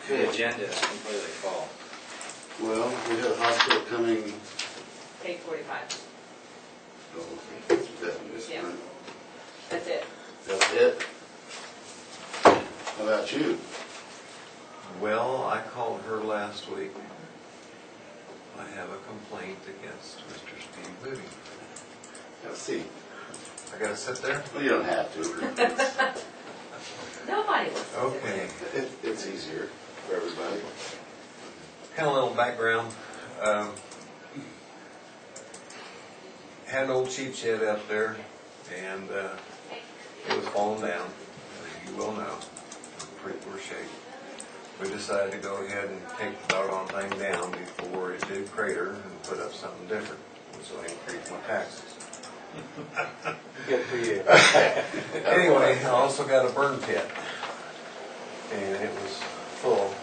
The agenda is completely full. Well, we got a hospital coming. 8:45. Oh, okay. That is Yeah. right. That's it. That's it. How about you? Well, I called her last week. I have a complaint against Mr. Steve Moody. Have a seat. I gotta sit there? Well, you don't have to. Nobody wants to. Okay. It's easier for everybody. Kind of a little background. Had an old cheap shed up there, and it was falling down, as you well know. In pretty poor shape. We decided to go ahead and take the doggone thing down before it did crater and put up something different, which will increase my taxes. Good for you. Anyway, I also got a burn pit, and it was full,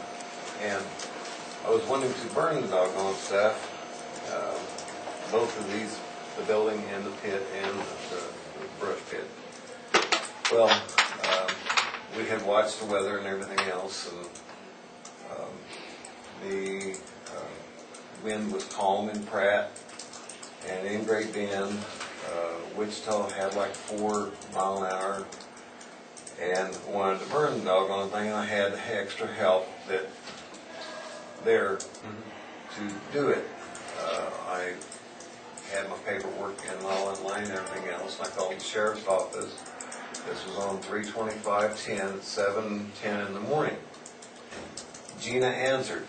and I was wanting to burn the doggone stuff, both of these, the building and the pit and the brush pit. Well, we had watched the weather and everything else, and the wind was calm in Pratt, and in Great Bend, Wichita had like 4 miles an hour, and wanted to burn the doggone thing, and I had extra help that there to do it. I had my paperwork and all in line and everything else, and I called the sheriff's office. This was on 3/25/10 at 7:10 in the morning. Gina answered.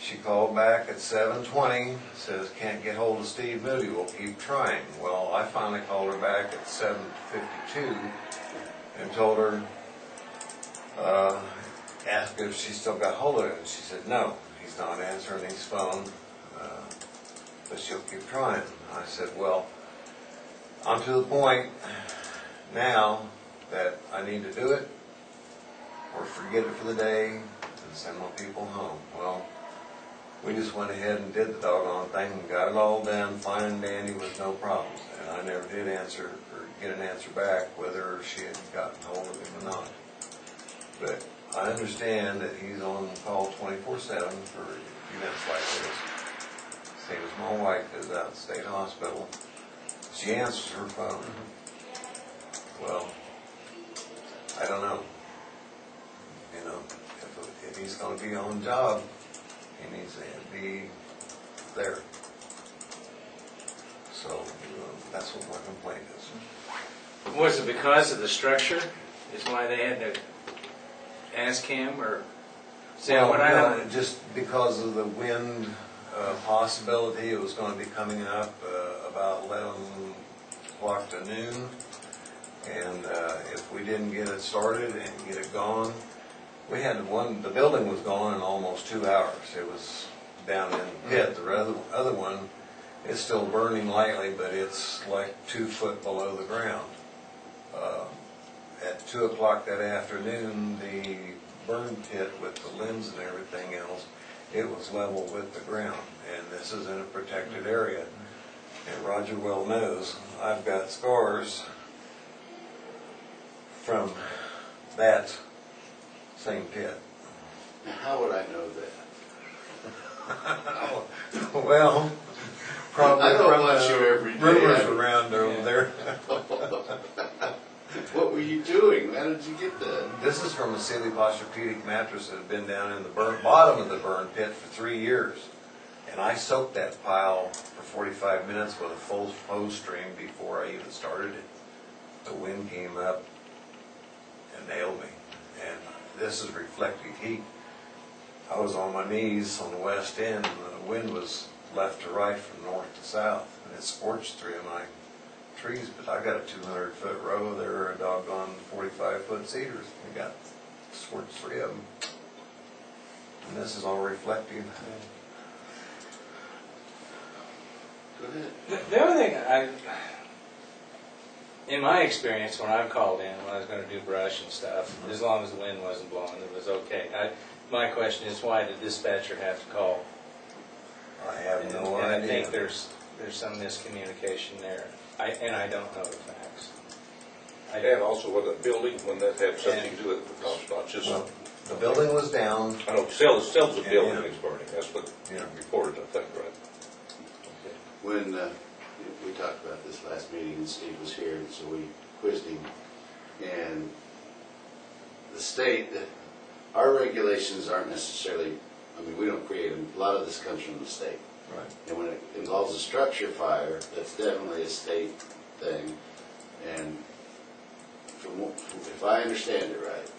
She called back at 7:20, says, can't get hold of Steve Moody, we'll keep trying. Well, I finally called her back at 7:52 and told her, asked her if she still got hold of him. She said, no, he's not answering his phone, but she'll keep trying. I said, well, I'm to the point now that I need to do it or forget it for the day and send my people home. Well, we just went ahead and did the doggone thing and got it all done fine and dandy with no problems. And I never did answer or get an answer back whether she had gotten hold of him or not. But I understand that he's on call 24/7 for events like this. Same as my wife is out at the state hospital. She answers her phone. Well, I don't know. You know, if he's going to be on job, he needs to be there. So that's what my complaint is. Was it because of the structure? Is why they had to ask him, or? See, what I don't. Just because of the wind possibility, it was going to be coming up about 11 o'clock to noon. And if we didn't get it started and get it gone, we had the building was gone in almost 2 hours. It was down in the pit. The other one is still burning lightly, but it's like 2 foot below the ground. At 2 o'clock that afternoon, the burn pit with the limbs and everything else, it was level with the ground. And this is in a protected area. And Roger well knows I've got scars from that same pit. Now, how would I know that? Well, probably I don't from watch you every day. rumors around over there. What were you doing? How did you get that? This is from a Sealy Posturepedic mattress that had been down in the bottom of the burn pit for 3 years. And I soaked that pile for 45 minutes with a full hose stream before I even started it. The wind came up and nailed me. And this is reflected heat. I was on my knees on the west end, and the wind was left to right from north to south, and it scorched 3 of my trees. But I got a 200-foot row. There are a doggone 45-foot cedars. We got scorched 3 of them, and this is all reflective. Go ahead. The other thing in my experience, when I've called in, when I was going to do brush and stuff, as long as the wind wasn't blowing, it was okay. My question is, why did dispatcher have to call? I have no and idea. I think there's some miscommunication there, and I don't know the facts. And also with the building, when that had something to do with it, because not just... Well, The building was down. I know, cells of Yeah, building yeah. is burning, that's what Yeah. reported, I think, right? When we talked about this last meeting, and Steve was here, and so we quizzed him. And the state, our regulations aren't necessarily, I mean, we don't create them. A lot of this comes from the state. Right. And when it involves a structure fire, that's definitely a state thing. And if I understand it right,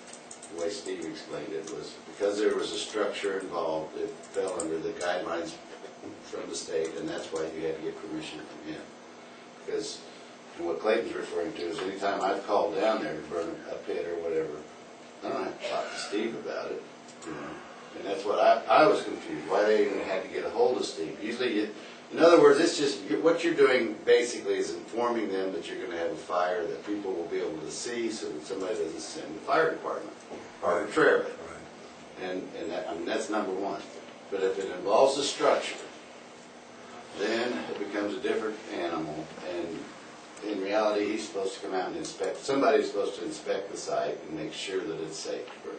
the way Steve explained it was because there was a structure involved, it fell under the guidelines from the state, and that's why you had to get permission from him. Because, and what Clayton's referring to is anytime I've called down there to burn a pit or whatever, I don't have to talk to Steve about it, you know. And that's what I was confused, why they even had to get a hold of Steve. Usually, in other words, it's just, what you're doing basically is informing them that you're going to have a fire that people will be able to see so that somebody doesn't send the fire department arbitrarily. Right. And that, I mean, that's number one. But if it involves a structure, then it becomes a different animal. And in reality, he's supposed to come out and inspect, somebody's supposed to inspect the site and make sure that it's safe to burn.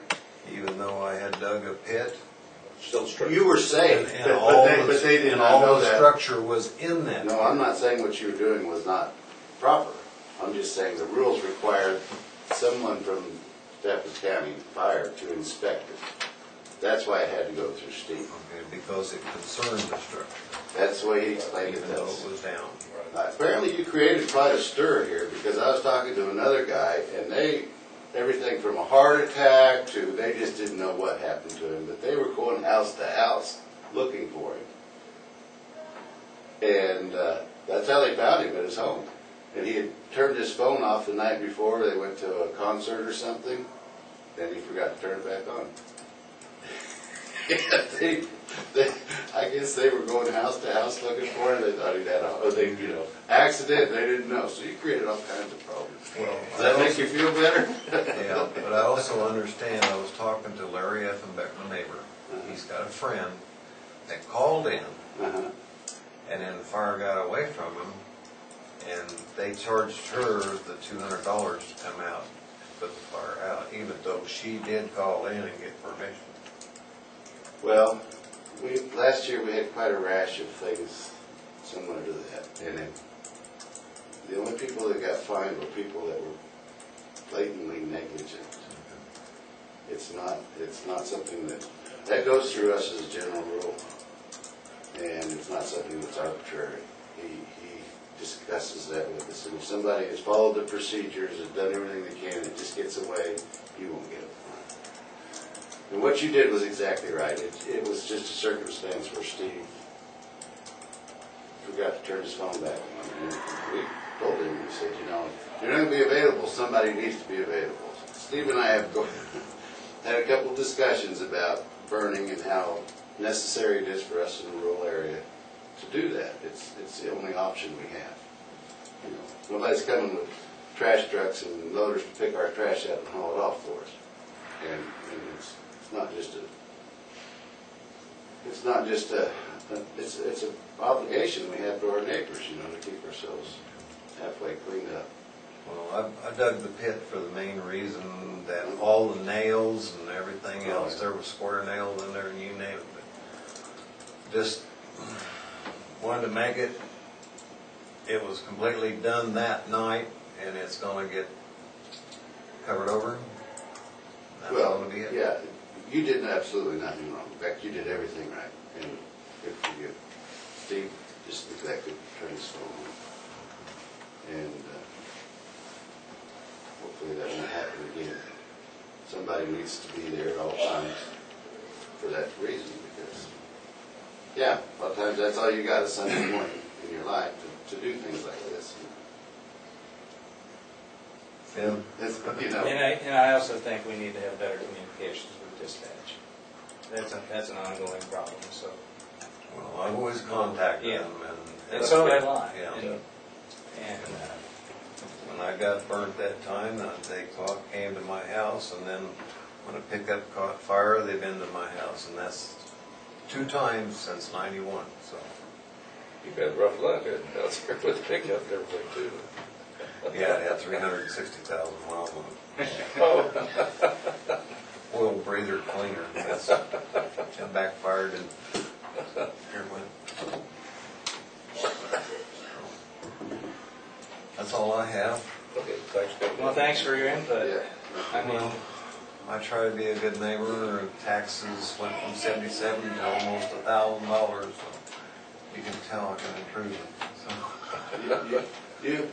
Even though I had dug a pit, Still structure. You were safe, and but all they did and not all know the that. structure was in that. No, I'm not saying what you were doing was not proper. I'm just saying the rules required someone from Stafford County Fire to inspect it. That's why it had to go through Steve. Okay, because it concerned the structure, That's the way he explained it even to though us. it was down. Apparently you created quite a stir here, because I was talking to another guy, and they, everything from a heart attack to, they just didn't know what happened to him, but they were going house to house looking for him. And that's how they found him, at his home. And he had turned his phone off the night before. They went to a concert or something, then he forgot to turn it back on. I guess they were going house to house looking for him. They thought he'd had a accident. They didn't know. So you created all kinds of problems. Well, Does that make you feel better? Yeah, but I also understand, I was talking to Larry Effenbeck, my neighbor. He's got a friend that called in, Uh-huh. and then the fire got away from him, and they charged her the $200 to come out and put the fire out, even though she did call in and get permission. Well, last year we had quite a rash of things similar to that. And the only people that got fined were people that were blatantly negligent. It's not something that goes through us as a general rule. And it's not something that's arbitrary. He discusses that with us. And if somebody has followed the procedures, has done everything they can, and just gets away, you won't get a fine. And what you did was exactly right. It was just a circumstance where Steve forgot to turn his phone back on. And we told him, we said, you know, if you're not going to be available, somebody needs to be available. Steve and I have had a couple discussions about burning and how necessary it is for us in a rural area to do that. It's the only option we have. You know, nobody's coming with trash trucks and loaders to pick our trash out and haul it off for us. And it's it's an obligation we have to our neighbors, you know, to keep ourselves halfway cleaned up. Well, I dug the pit for the main reason that all the nails and everything else, there was square nails in there and you name it. But just wanted to make it, it was completely done that night and it's going to get covered over. That's Well, going to be it. yeah, you did absolutely nothing wrong. In fact, you did everything right, and good for you. Steve just neglected to turn his phone on. And hopefully that won't happen again. Somebody needs to be there at all times for that reason, because, yeah, a lot of times that's all you got is Sunday morning in your life to do things like this. Yeah. It's, you know. And I also think we need to have better communications with dispatch. That's an ongoing problem, so. Well, I've always contacted Yeah. them And so have I. Yeah. And When I got burnt that time, they came to my house, and then when a pickup caught fire, they've been to my house, and that's 2 times since '91. So You've had rough luck out there with the pickup and everything too. yeah, it had 360,000 miles on it. Oh. oil breather cleaner. That's that backfired and here it went. That's all I have. Okay, thanks, Dave. Well, thanks for your input. Yeah. I mean, Well, I try to be a good neighbor. Taxes went from 77 to almost $1,000. So you can tell I can improve it. So,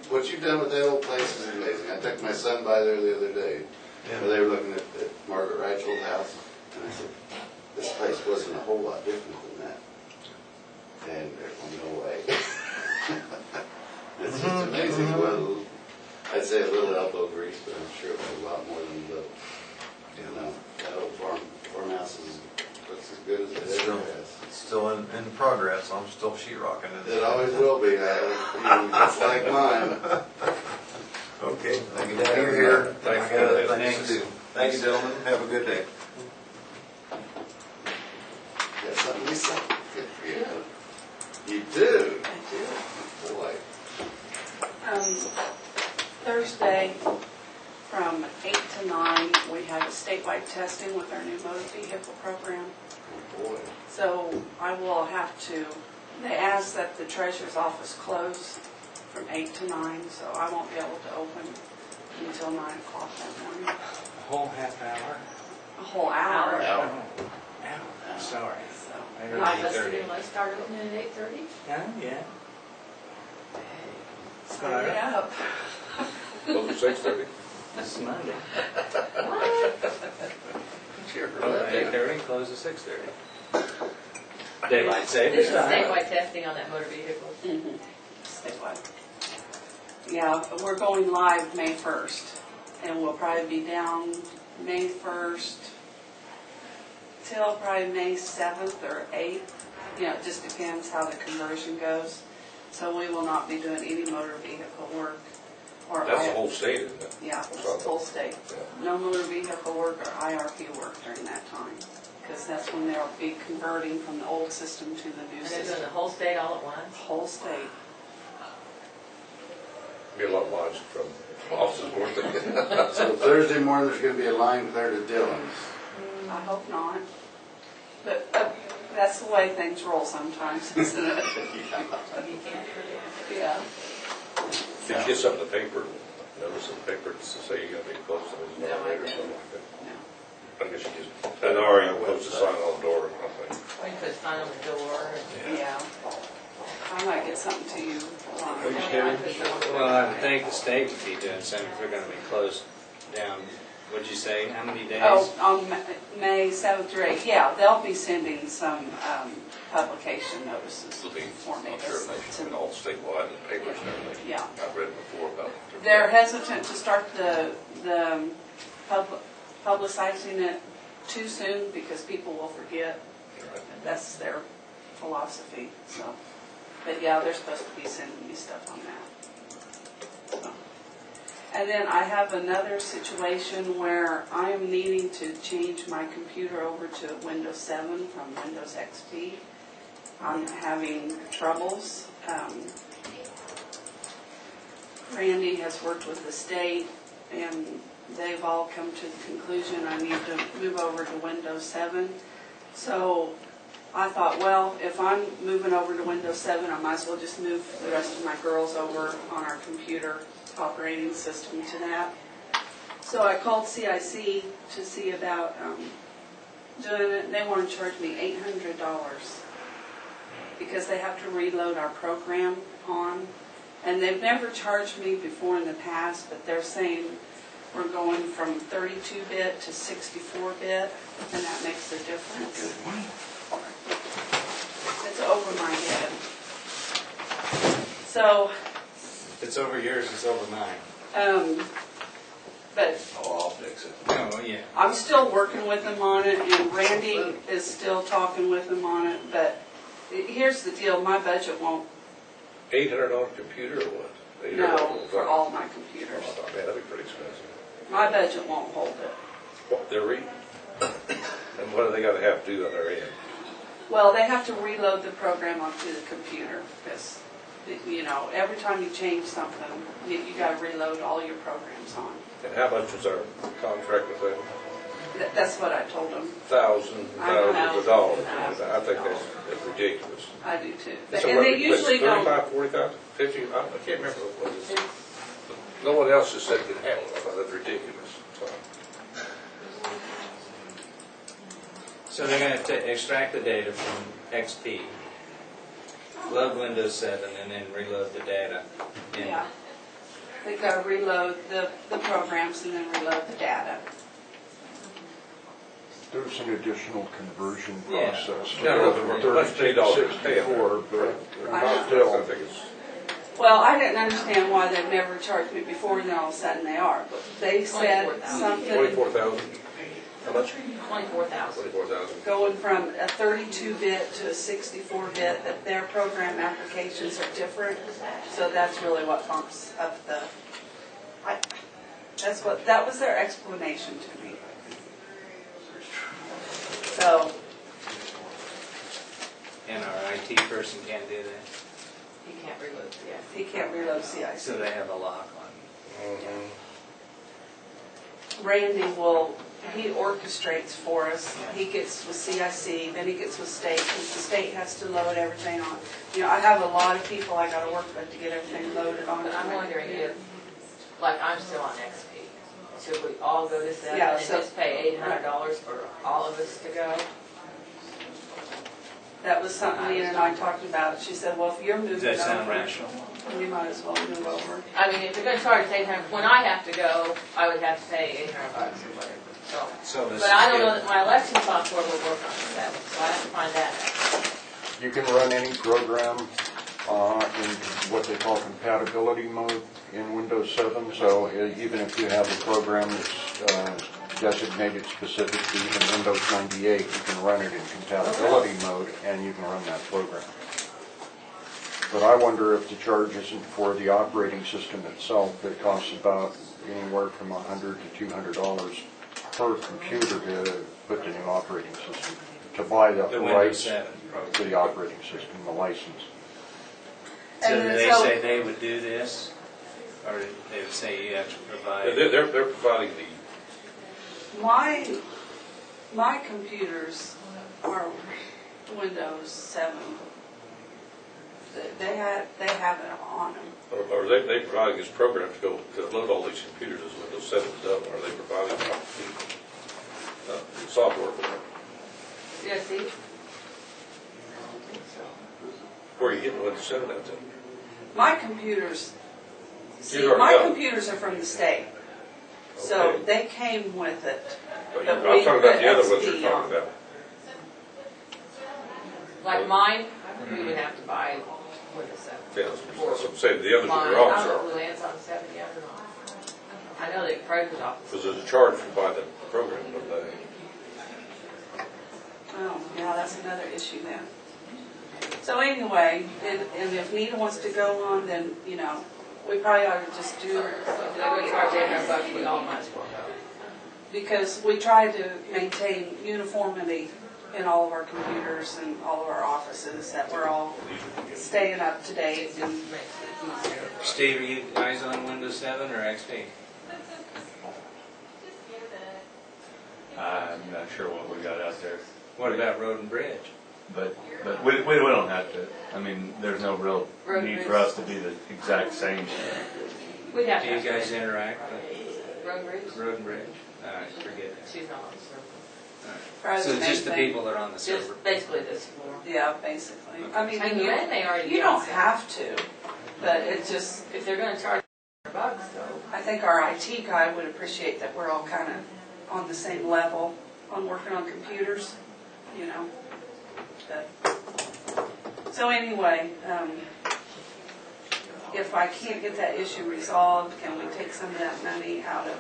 What you've done with that old place is amazing. I took my son by there the other day, where they were looking at Margaret Wright's old house, and I said, this place wasn't a whole lot different than that. And there's no way. It's just amazing. Well, I'd say a little elbow grease, but I'm sure it was a lot more than a little. You know, that old farmhouse looks as good as it ever has. it's still in progress. I'm still sheetrocking it. It always will be, just like mine. Okay, thank you, Daddy. You're here. Thanks. Thanks. Thank you, gentlemen. Have a good day. Got something, Lisa? Good for you. You do? I do. Boy. Thursday, from 8 to 9, we have a statewide testing with our new motor vehicle program. Oh, boy. So I will have to, they asked that the treasurer's office close from 8 to 9, so I won't be able to open until 9 o'clock that morning. a whole half hour? A whole hour. Hour. Ow, sorry. So, I heard Like, let's 8:30. let's start opening at 8:30. Yeah. start it up. Over 6:30. This is Monday. Sure. Oh, 8:30, close at 6:30. Daylight savings This is time. statewide testing on that motor vehicle. Mhm. Statewide. Yeah, we're going live May 1st, and we'll probably be down May 1st till probably May 7th or 8th. You know, it just depends how the conversion goes. So we will not be doing any motor vehicle work or That's the whole state, isn't it? Yeah, it's the whole state. Yeah. No motor vehicle work or IRP work during that time, because that's when they'll be converting from the old system to the new And they're doing the system. whole state all at once. Whole state. Be a lot of miles from offices worth it. So Thursday morning, there's gonna be a line clear to Dillon's. I hope not. But that's the way things roll sometimes, isn't it? You can't predict. Yeah. Did you get something in the paper, notice in the paper to say you're gonna be close to this No, I or didn't. something like that? No. I guess you just, and already post a sign on the door, I think. Or you put a sign on the door. Yeah. I might get something to you. Would you do? Well, I would think the state would be doing something if they're gonna be closed down. What'd you say, how many days? Oh, on May 7th or 8th, yeah, they'll be sending some publication notices It'll be, for me. I'm sure, nationwide, all statewide, and papers and everything. Yeah. I've read before about it. They're hesitant to start the publicizing it too soon because people will forget. Right. That's their philosophy, so. But yeah, they're supposed to be sending me stuff on that. So. And then I have another situation where I am needing to change my computer over to Windows 7 from Windows XP. I'm having troubles. Randy has worked with the state, and they've all come to the conclusion I need to move over to Windows 7. So I thought, well, if I'm moving over to Windows 7, I might as well just move the rest of my girls over on our computer operating system to that. So I called CIC to see about doing it. They want to charge me $800 because they have to reload our program on. And they've never charged me before in the past, but they're saying we're going from 32-bit to 64-bit, and that makes a difference. It's over my head. So, If it's over yours, it's over mine. but Oh, I'll fix it. Oh, yeah. I'm still working with them on it, and Randy is still talking with them on it, but here's the deal, my budget won't, $800 computer or what? no, for all my Oh, computers. man, that'd be pretty expensive. My budget won't hold it. What, they're reading? And what do they gotta have to do on their end? Well, they have to reload the program onto the computer, because, you know, every time you change something, you got to reload all your programs on. And how much is our contract with them? That's what I told them. thousands and I know. thousands of dollars. I think that's ridiculous. I do too. It's And they usually don't. 35, 40,000, 50, I can't remember what it is. No one else has said it happened. I thought that's ridiculous. So they're gonna have to extract the data from XP, load Windows 7, and then reload the data. in- Yeah. They've got to reload the programs and then reload the data. There's an additional conversion Yeah. process. to No, go no, from but 32 to $8 pay 64, but I still, think it's, Well, I didn't understand why they've never charged me before, and then all of a sudden they are. But they said 24,000. something 24,000. How much? 24,000. 24,000. going from a 32-bit to a 64-bit, that their program applications are different. So that's really what bumps up the, that was their explanation to me. So, And our IT person can't do that, You can't reload, yeah. he can't reload so CIC. they have a lock on. Randy he orchestrates for us. He gets with CIC, then he gets with state, because the state has to load everything on. You know, I have a lot of people I gotta work with to get everything loaded on. But I'm wondering if, like, I'm still on XP. Should we all go to 7 Yeah, and so- just pay $800 for all of us to go? That was something Leanne and I talked about. She said, well, if you're moving Does over. that sound rational? We might as well move over. I mean, if they're gonna charge us 800, when I have to go, I would have to pay $800 or whatever, so. So this But I is don't know good. that my election software will work on the 7, so I have to find that out. you can run any program in what they call compatibility mode in Windows 7. So even if you have a program that's designated specific to even Windows 98, you can run it in compatibility mode and you can run that program. But I wonder if the charge isn't for the operating system itself. It costs about anywhere from $100 to $200 per computer to put the new operating system, to buy the The Windows rights 7 to program. the operating system, the license. So And do then they so- say they would do this? Or they would say you have to provide? They're providing the, My computers are Windows 7. They have it on them. or they providing this program to go to load all these computers as Windows 7 is up, or are they providing the software for that? Yeah, see? Where are you getting Windows 7 at then? My computers, see, You've already my got it. computers are from the state. So Okay. they came with it. But But I'm we talking about put the other ones XP you're on. talking about. Like mine, we would have to buy Windows 7. Yeah, that's what I'm saying, the others Mine, that I are don't off, know if Luann's on 7 yet or not. I know the appraiser's office. because there's a charge for buying the program, but they, Oh, yeah, that's another issue then. So anyway, and if Nita wants to go on, then, you know, we probably ought to just do, If they're gonna charge $800, we all might as well go. because we try to maintain uniformity in all of our computers and all of our offices, that we're all staying up to date and Makes it easier. Steve, are you guys on Windows 7 or XP? I'm not sure what we got out there, What about Road and Bridge? but we don't have to, I mean, there's no real Road need bridge. for us to be the exact same. We'd have Do to you have guys interact with road bridge. Road and Bridge? All right, forget it. She's not on the server. All right. probably So the it's main just the thing. people that are on the server? Just basically this floor. Yeah, basically. I mean, And then they already you get don't some. have to, but it just, If they're gonna charge $100 though, I think our IT guy would appreciate that we're all kind of on the same level on working on computers, you know. But, so anyway, if I can't get that issue resolved, can we take some of that money out of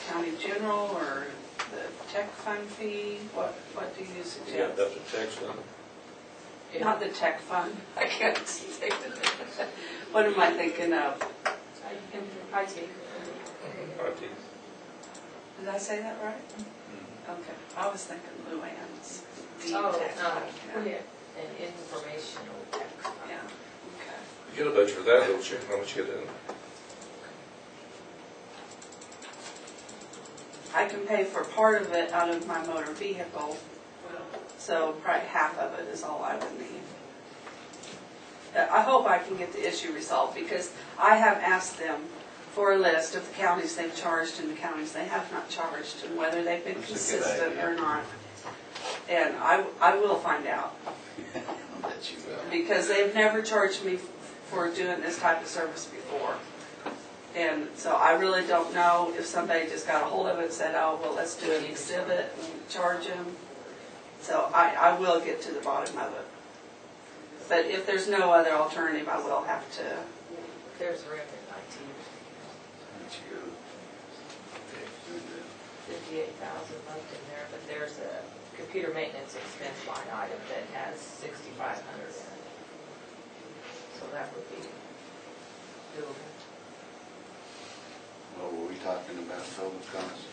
county general or the tech fund fee? What do you yeah, suggest? that's a text one. Not the tech fund. I can't think of it. What am I thinking of? IT. Did I say that right? Okay. I was thinking Luann's. The Oh, tech fund. we have an informational tech. Yeah, okay. You get a budget for that, don't you? How much you get in? can pay for part of it out of my motor vehicle, so probably half of it is all I would need. I hope I can get the issue resolved, because I have asked them for a list of the counties they've charged and the counties they have not charged, and whether they've been That's a good consistent idea. or not. And I will find out, I'll let you go. because they've never charged me for doing this type of service before. And so I really don't know if somebody just got a hold of it and said, oh, well, let's do an exhibit and charge them. So I will get to the bottom of it. But if there's no other alternative, I will have to. There's room in IT, Let you go. 58,000 left in there, but there's a computer maintenance expense line item that has 6,500 in it. So that would be doable. What were we talking about, total cost?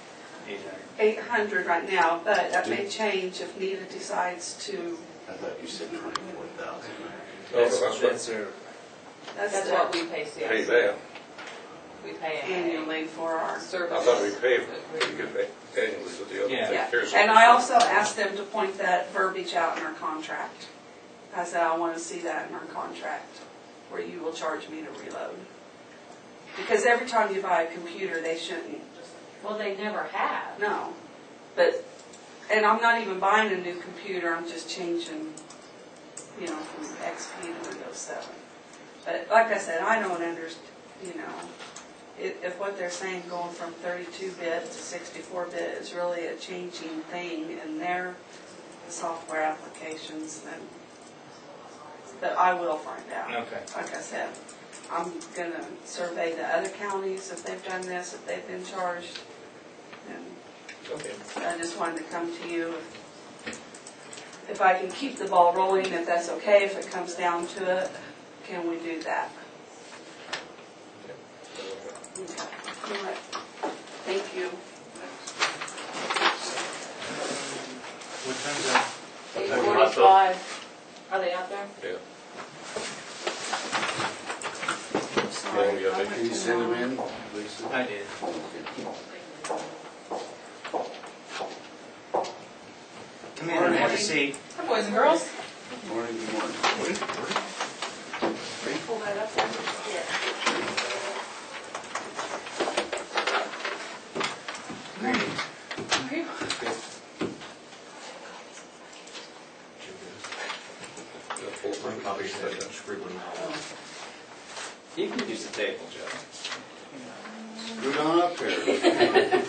800 right now, but that may change if Nita decides to. I thought you said 24,000. That's our, That's what we pay CIC. Pay that. We pay Annually for our. I service. thought we paid, you could pay annually with the other. Yeah. Yeah, Here's- and I also asked them to point that verbiage out in our contract. I said, I want to see that in our contract, where you will charge me to reload. Because every time you buy a computer, they shouldn't, Well, they never have. no. But, and I'm not even buying a new computer, I'm just changing, you know, from XP to Windows 7. But like I said, I don't understand, you know, if what they're saying going from 32-bit to 64-bit is really a changing thing in their software applications, then, but I will find out. okay. Like I said, I'm gonna survey the other counties if they've done this, if they've been charged. And Okay. I just wanted to come to you if I can keep the ball rolling, if that's okay, if it comes down to it, can we do that? Okay. All right. Thank you. What time's that? 8:45. Are they out there? Yeah. Sorry. Yeah, I'm Can you send them in, Lisa? I did. Come in and have a seat. Hi, boys and girls. Morning, good morning. Pull that up there. My copy said that scribbling. You can use the table, Joe. Scoot on up here.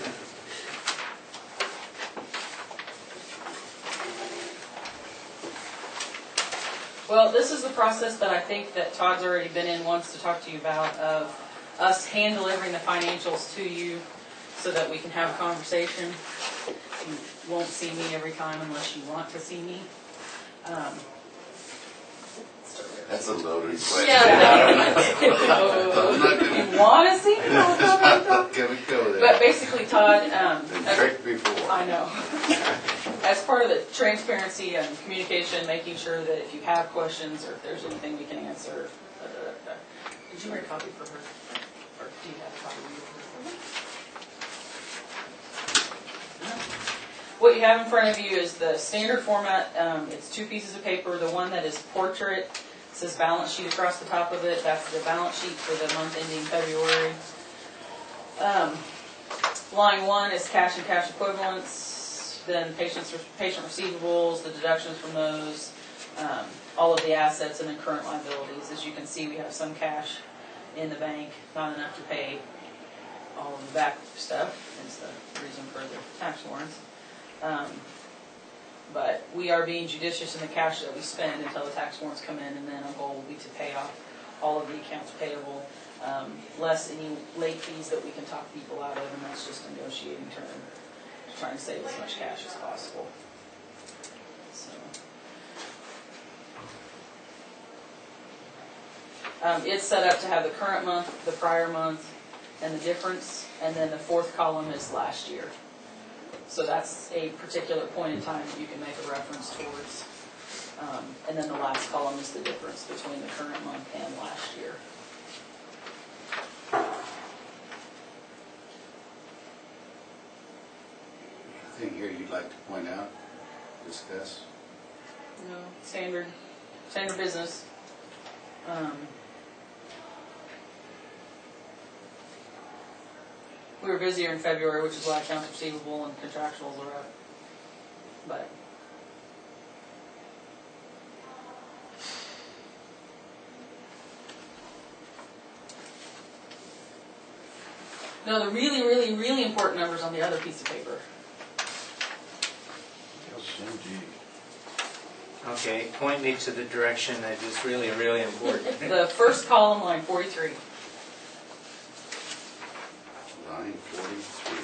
Well, this is the process that I think that Todd's already been in, wants to talk to you about, of us hand delivering the financials to you so that we can have a conversation. You won't see me every time unless you want to see me. That's a loaded question. Yeah. I'm not gonna- You want to see me? I'm not gonna go there. But basically, Todd, Been tricked before. I know. As part of the transparency and communication, making sure that if you have questions or if there's anything we can answer. Did you write a copy for her? Or do you have a copy for her? What you have in front of you is the standard format. It's 2 pieces of paper. The one that is portrait says balance sheet across the top of it. That's the balance sheet for the month ending February. Line 1 is cash and cash equivalents, then patient receivables, the deductions from those, all of the assets, and then current liabilities. As you can see, we have some cash in the bank, not enough to pay all of the back stuff. That's the reason for the tax warrants. But we are being judicious in the cash that we spend until the tax warrants come in, and then our goal will be to pay off all of the accounts payable, less any late fees that we can talk people out of, and that's just a negotiating term, trying to save as much cash as possible. So, it's set up to have the current month, the prior month, and the difference, and then the 4th column is last year. So that's a particular point in time that you can make a reference towards. And then the last column is the difference between the current month and last year. you'd like to point out, discuss? No, standard business. We were busier in February, which is why accounts receivable and contractuals are up. But no, the really, really, really important numbers on the other piece of paper. Yes, indeed. Okay, point me to the direction that is really, really important. The first column, line 43. Line 43.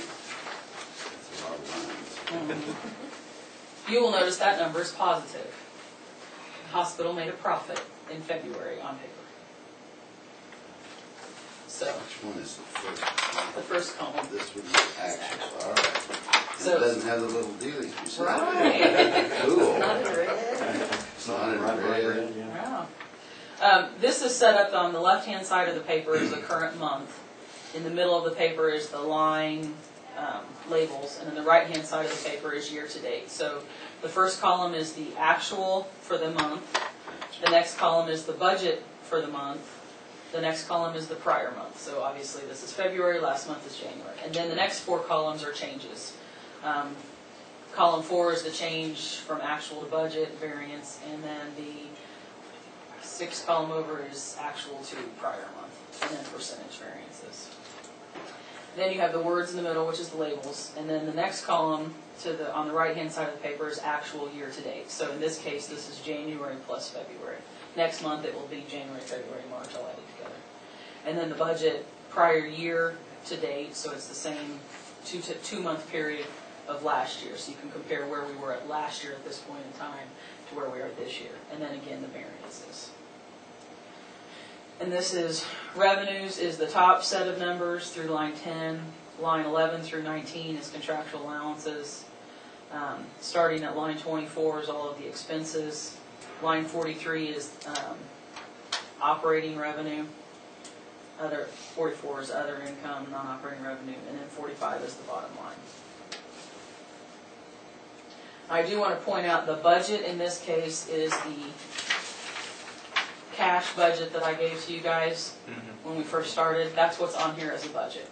That's a lot of lines. You will notice that number is positive. The hospital made a profit in February on paper. So, Which one is the first? the first column. This would be actual, all right. And So- it doesn't have the little dealies beside Right. it. Cool. Not in red. It's not in red. Wow. This is set up on the left-hand side of the paper is the current month. In the middle of the paper is the line labels, and then the right-hand side of the paper is year-to-date. So the first column is the actual for the month. The next column is the budget for the month. The next column is the prior month. So obviously this is February, last month is January. And then the next 4 columns are changes. Column 4 is the change from actual to budget variance, and then the 6th column over is actual to prior month, and then percentage variances. Then you have the words in the middle, which is the labels, and then the next column on the right-hand side of the paper is actual year-to-date. So in this case, this is January plus February. Next month, it will be January, February, March, all added together. And then the budget prior year-to-date, so it's the same two-month period of last year. So you can compare where we were at last year at this point in time to where we are this year. And then again, the variances. And this is revenues is the top set of numbers through line 10. Line 11 through 19 is contractual allowances. Starting at line 24 is all of the expenses. Line 43 is operating revenue. 44 is other income, non-operating revenue, and then 45 is the bottom line. I do want to point out the budget in this case is the cash budget that I gave to you guys when we first started. That's what's on here as a budget.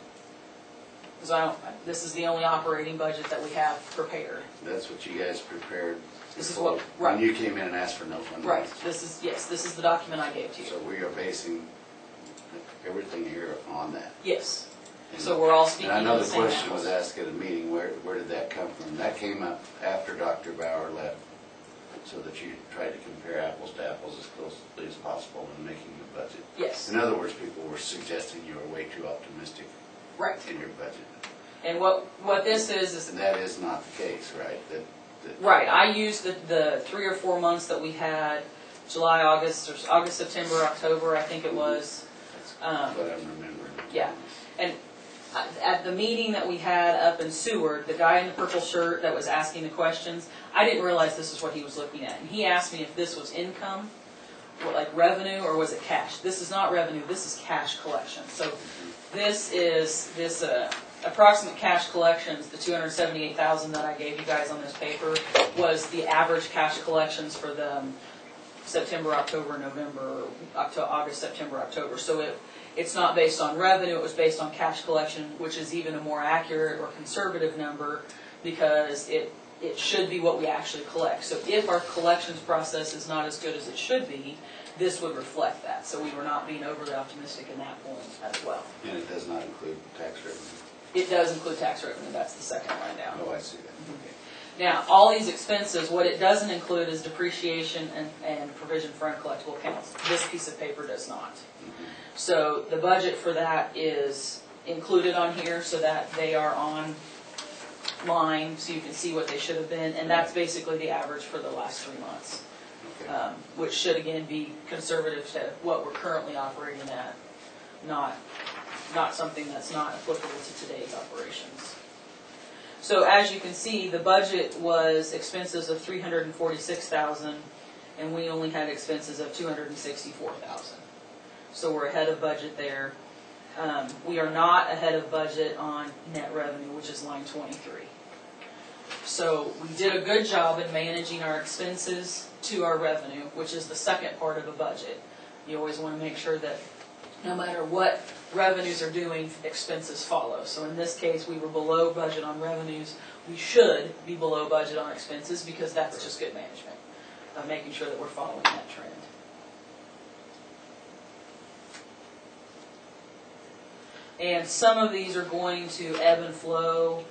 Because this is the only operating budget that we have prepared. That's what you guys prepared. This is before- what- right. When you came in and asked for no funding. Right. This is the document I gave to you. So we are basing everything here on that. Yes. So we're all speaking And I on know the the same question was apples. asked at a meeting, where did that come from? That came up after Dr. Bauer left, so that you tried to compare apples to apples as closely as possible in making the budget. Yes. In other words, people were suggesting you were way too optimistic Right. in your budget. And what this is And that is not the case, right? That right. I used the 3 or 4 months that we had, July, August, or August, September, October, I think it was. That's what I'm remembering. Yeah. And at the meeting that we had up in Seward, the guy in the purple shirt that was asking the questions, I didn't realize this is what he was looking at. And he asked me if this was income, like revenue, or was it cash. This is not revenue, this is cash collection. So this is approximate cash collections, the $278,000 that I gave you guys on this paper, was the average cash collections for the September, October, November, August, September, October. So it's not based on revenue, it was based on cash collection, which is even a more accurate or conservative number because it should be what we actually collect. So if our collections process is not as good as it should be, this would reflect that. So we were not being overly optimistic in that point as well. And it does not include tax revenue. It does include tax revenue, that's the second line down. Oh, I see that. Okay. Now, all these expenses, what it doesn't include is depreciation and provision for uncollectible accounts. This piece of paper does not. So the budget for that is included on here so that they are on line so you can see what they should have been. And that's basically the average for the last 3 months, Okay. which should again be conservative to what we're currently operating at, not something that's not applicable to today's operations. So as you can see, the budget was expenses of $346,000, and we only had expenses of $264,000. So we're ahead of budget there. We are not ahead of budget on net revenue, which is line 23. So we did a good job in managing our expenses to our revenue, which is the second part of a budget. You always want to make sure that no matter what revenues are doing, expenses follow. So in this case, we were below budget on revenues. We should be below budget on expenses because that's just good management, making sure that we're following that trend. And some of these are going to ebb and flow.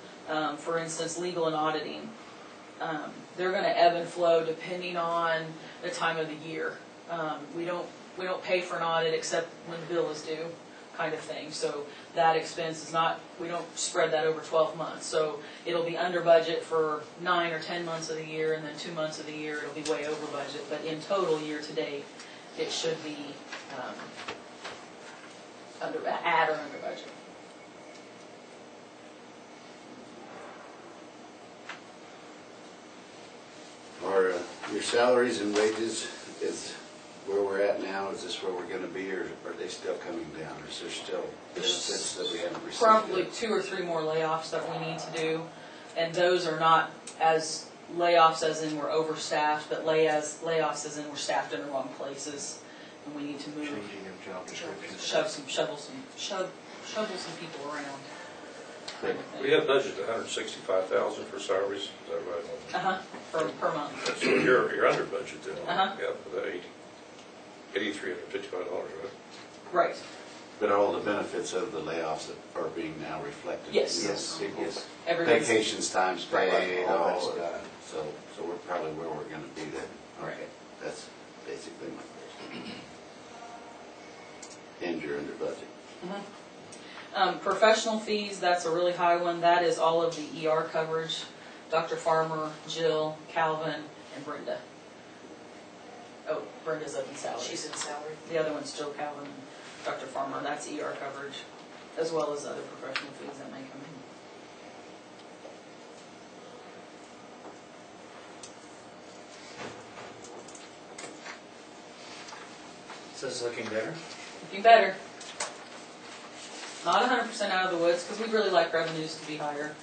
For instance, legal and auditing. They're going to ebb and flow depending on the time of the year. We don't pay for an audit except when the bill is due, kind of thing. So that expense is not, we don't spread that over 12 months. So it'll be under budget for 9 or 10 months of the year, and then 2 months of the year it'll be way over budget. But in total, year to date, it should be at or under budget. Are your salaries and wages is where we're at now? Is this where we're going to be, or are they still coming down? Or is there still benefits that we haven't received? Probably yet? 2 or 3 more layoffs that we need to do, and those are not as layoffs as in we're overstaffed, but layoffs as in we're staffed in the wrong places, and we need to move. Changing of job descriptions. Shovel some people around. We have budgeted $165,000 for salaries, is that right? Per month. So you're under budget then? Uh-huh. Yeah, for the $8,355, right? Right. But all the benefits of the layoffs are being now reflected. Yes. Yes. Yes. Everybody's- Vacations, times paid, Right. all of that. So we're probably where we're going to be then. Right. Okay. That's basically my question. And you're under budget. Professional fees, that's a really high one. That is all of the ER coverage. Dr. Farmer, Jill, Calvin, and Brenda. Oh, Brenda's up in salary. She's in salary. The other one's Jill, Calvin, and Dr. Farmer. That's ER coverage, as well as other professional fees that may come in. So it's looking better. Looking better. Not 100% out of the woods, because we'd really like revenues to be higher.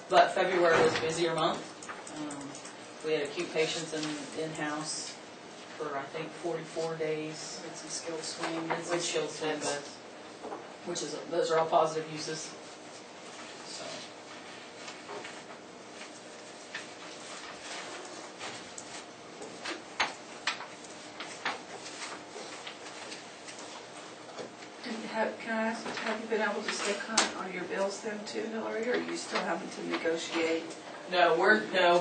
But February was a busier month. We had acute patients in-house for, I think, 44 days. Did some skilled swing. With skilled swim beds, which is, those are all positive uses. So. Can I ask, have you been able to stay current on your bills then too, Hillary, or are you still having to negotiate? No,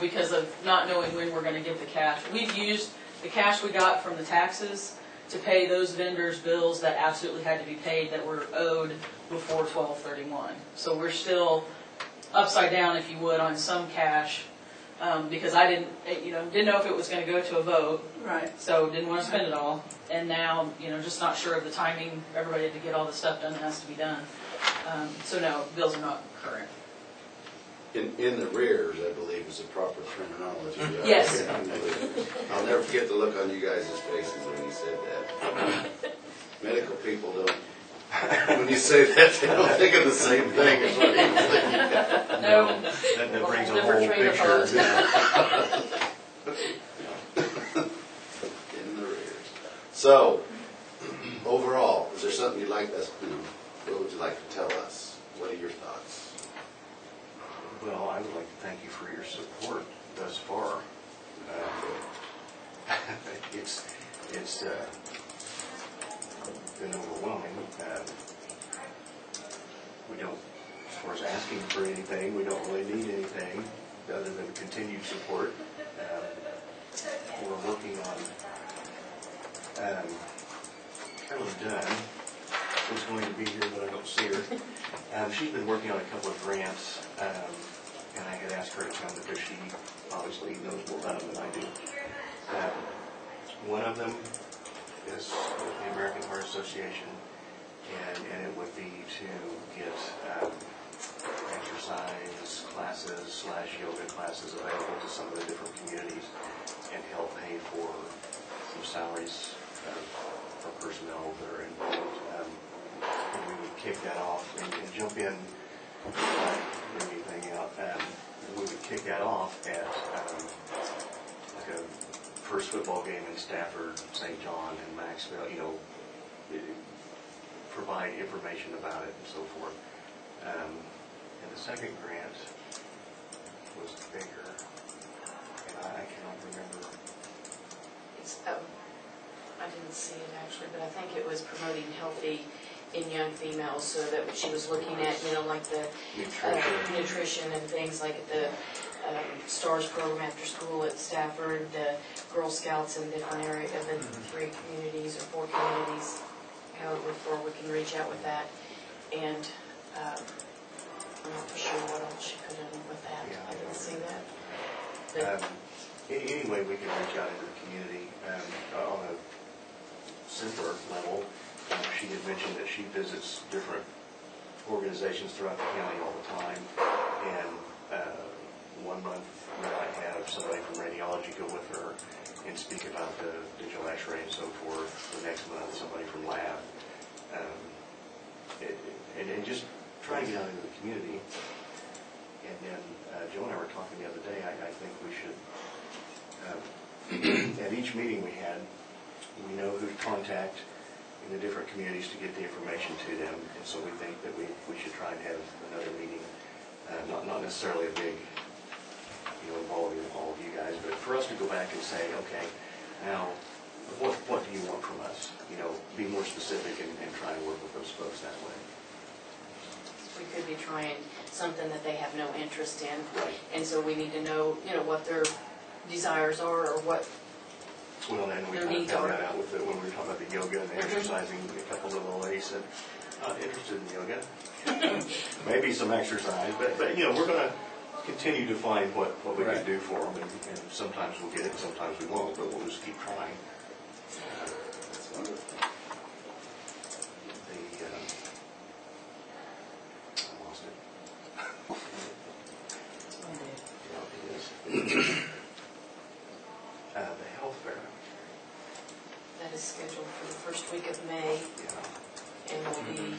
because of not knowing when we're gonna get the cash. We've used the cash we got from the taxes to pay those vendors' bills that absolutely had to be paid that were owed before 12/31. So we're still upside down, if you would, on some cash, because I didn't know if it was gonna go to a vote. Right. So didn't want to spend it all, and now, just not sure of the timing, everybody had to get all the stuff done that has to be done. So no, bills are not current. In the rears, I believe, is the proper terminology. Yes. I'll never forget the look on you guys' faces when you said that. Medical people don't, when you say that, they don't think of the same thing as what he was thinking. No. That brings a Different whole train of thought. picture. In the rears. So, overall, is there something you'd like us, what would you like to tell us? What are your thoughts? Well, I would like to thank you for your support thus far. It's been overwhelming. We don't, as far as asking for anything, we don't really need anything other than continued support. We're working on Carolyn Dunn was going to be here, but I don't see her. She's been working on a couple of grants, and I had asked her to come because she obviously knows more about them than I do. One of them is with the American Heart Association, and it would be to get exercise classes / yoga classes available to some of the different communities and help pay for some salaries for personnel that are involved. And we would kick that off and jump in, bring anything out. we would kick that off at like a first football game in Stafford, St. John, and Maxville, you know, provide information about it and so forth. And the second grant was bigger, and I cannot remember. It's, I didn't see it actually, but I think it was promoting healthy in young females, so that she was looking at, you know, like the nutrition and things like the STARS program after school at Stafford, the Girl Scouts in different areas, the 3 communities or 4 communities, however far we can reach out with that. And I'm not for sure what else she put in with that. I didn't see that. But Any way we can reach out into the community on a simpler level. She had mentioned that she visits different organizations throughout the county all the time, and one month we might have somebody from radiology go with her and speak about the digital x-ray and so forth. The next month somebody from lab, and just try to get out into the community. And then Joe and I were talking the other day, I think we should, at each meeting we had, we know who to contact in the different communities to get the information to them, and so we think that we should try and have another meeting, not necessarily a big, you know, involving all of you guys, but for us to go back and say, okay, now what do you want from us? You know, be more specific and try and work with those folks that way. we could be trying something that they have no interest in, Right. and so we need to know, you know, what their desires are or what. Well, and we Their kind of needs found are. that out with when we were talking about the yoga and the exercising. A couple of little ladies said, "Not interested in yoga." Maybe some exercise, but you know, we're going to continue to find what we Right. can do for them, and sometimes we'll get it, sometimes we won't, but we'll just keep trying. That's wonderful. I lost it. Yeah, it is. The health fair. That is scheduled for the first week of May, Yeah. and will be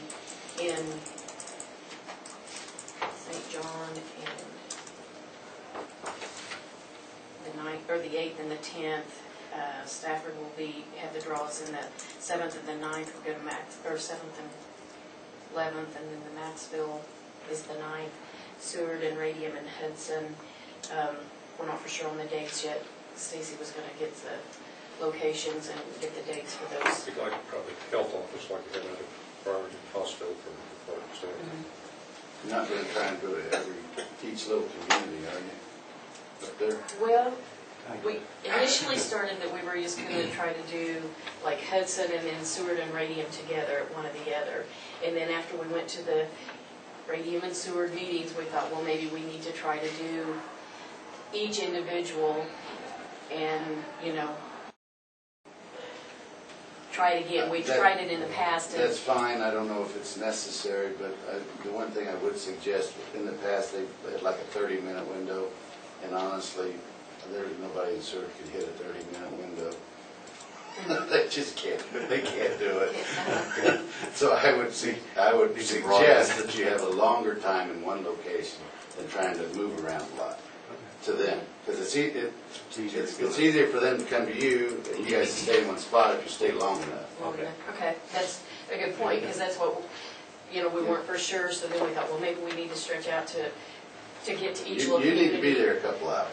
in St. John and the 9th, or the 8th and the 10th. Stafford will have the draws in the 7th and the 9th. We'll go to Max, or 7th and 11th, and then the Maxville is the 9th. Seward and Radium and Hudson. We're not for sure on the dates yet. Stacy was going to get the locations and get the dates for those. It'd be like probably health office, like you have at a priority hospital from the state. You're not going to try and go to each little community, are you? Up there? Well, we initially started that we were just going to try to do like Hudson and then Seward and Radium together at one or the other. And then after we went to the Radium and Seward meetings, we thought, well, maybe we need to try to do each individual and, you know, try it again. We tried it in the past. And That's fine. I don't know if it's necessary, but the one thing I would suggest, in the past, they had like a 30-minute window, and honestly, there's nobody in Seward could hit a 30-minute window. They just can't. They can't do it. So I would suggest that you have a longer time in one location than trying to move around a lot to them, because it's easier for them to come to you and you guys to stay in one spot if you stay long enough. Okay, that's a good point, because that's what, you know, we weren't for sure, so then we thought, well, maybe we need to stretch out to get to each little You community. need to be there a couple hours.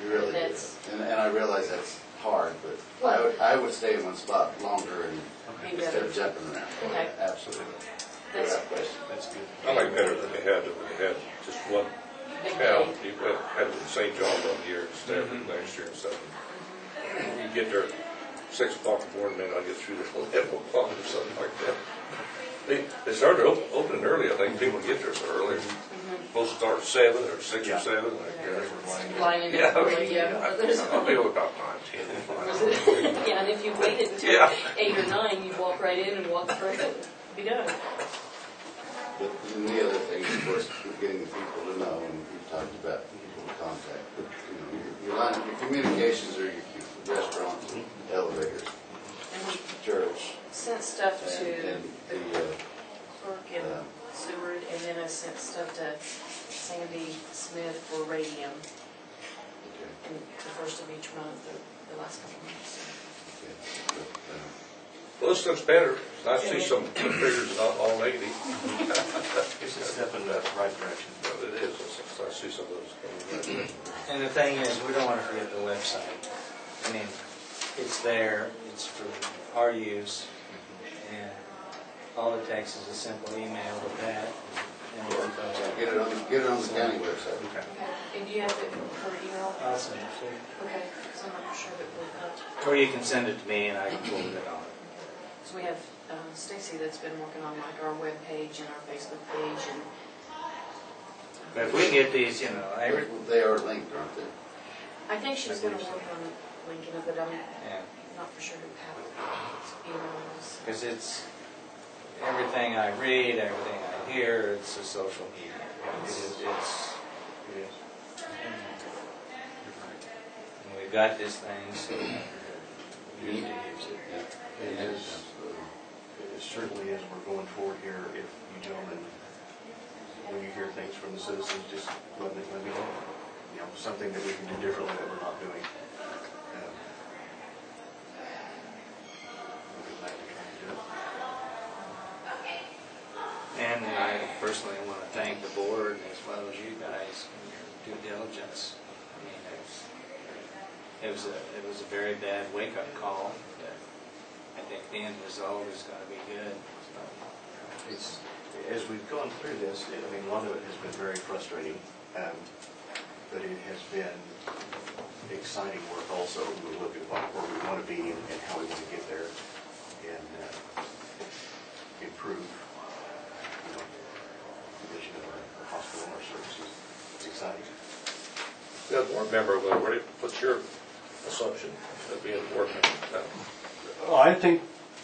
You really do. And I realize that's hard, but I would stay in one spot longer and instead of jumping around. Okay. Absolutely. That's Without question. That's good. I like better than they had just one big town. day. You had it in St. John one year, Stafford last year and stuff. You get there at 6 o'clock in the morning, man, I get through there at 11 o'clock or something like that. They started opening early. I think people get there so early. Supposed to start at 7 or 6 or 7. Flying in Yeah, early, I'll be about 9, 10. Yeah, and if you waited until 8 or 9, you'd walk right in and walk through it. Be done. But then the other thing, of course, getting the people to know, and we've talked about people to contact. But, you know, your communications are your restaurants, elevators, And we church, sent stuff to and the the clerk in Seward, and then I sent stuff to Sandy Smith for radium Okay, in the first of each month, the last couple of months. okay. But, Well, this looks better. It's nice to see some figures not all negative. It's a step in the right direction. Well, it is. It's nice to see some of those going in the right direction. And the thing is, we don't want to forget the website. I mean, it's there, it's for our use, and all it takes is a simple email with that, and it comes out. Get it on the county website. Okay, and do you have it per email? I'll send it to you. Okay, because I'm not sure that we've got. Or you can send it to me and I can forward it on. So we have Stacy that's been working on like our web page and our Facebook page, and But if we can get these, They are linked, aren't they? I think she's going to work on linking it, but I'm yeah, not for sure how it's emails. because it's everything I read, everything I hear, it's a social media. Yes. And we've got this thing, so we need to use it. It is, it certainly is, we're going forward here. If you gentlemen, when you hear things from the citizens, just let me know. You know, something that we can do differently that we're not doing. We'll be glad to try to do it. And I personally want to thank the board as well as you guys for your due diligence. I mean, it was a very bad wake-up call, but I think the end result is going to be good. It's, as we've gone through this, I mean, a lot of it has been very frustrating, but it has been exciting work also. We look at where we want to be and how we want to get there and improve, condition of our hospital and our services. It's exciting. Yeah, board member, what's your assumption of being a board member? I think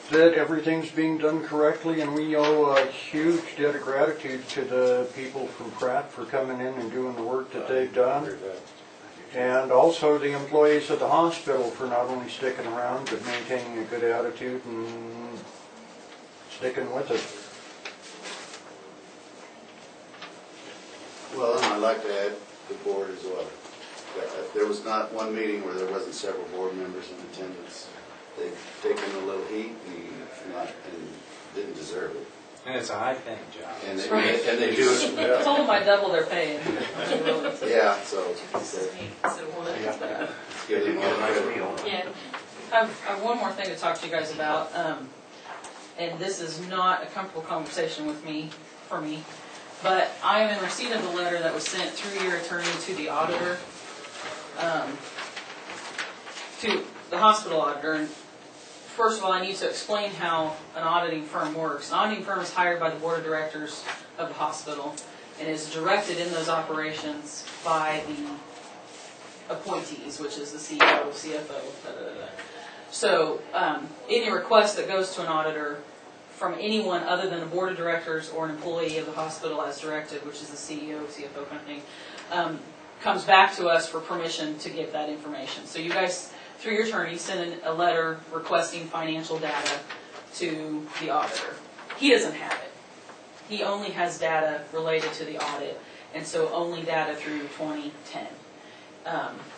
that everything's being done correctly, and we owe a huge debt of gratitude to the people from Pratt for coming in and doing the work that they've done. And also the employees at the hospital for not only sticking around, but maintaining a good attitude and sticking with it. Well, and I'd like to add the board as well. There was not one meeting where there wasn't several board members in attendance. They've taken a little heat and didn't deserve it. And it's a high-paying job. And they do it. I told them I double their pay. Yeah, so Instead of one. give them all credit. Yeah. I have one more thing to talk to you guys about, and this is not a comfortable conversation for me, but I am in receipt of the letter that was sent through your attorney to the auditor, to the hospital auditor. And first of all, I need to explain how an auditing firm works. An auditing firm is hired by the board of directors of the hospital and is directed in those operations by the appointees, which is the CEO, CFO, So any request that goes to an auditor from anyone other than a board of directors or an employee of the hospital as directed, which is the CEO, CFO kind of thing, comes back to us for permission to give that information. So you guys, through your attorney, send in a letter requesting financial data to the auditor. He doesn't have it. He only has data related to the audit, and so only data through 2010.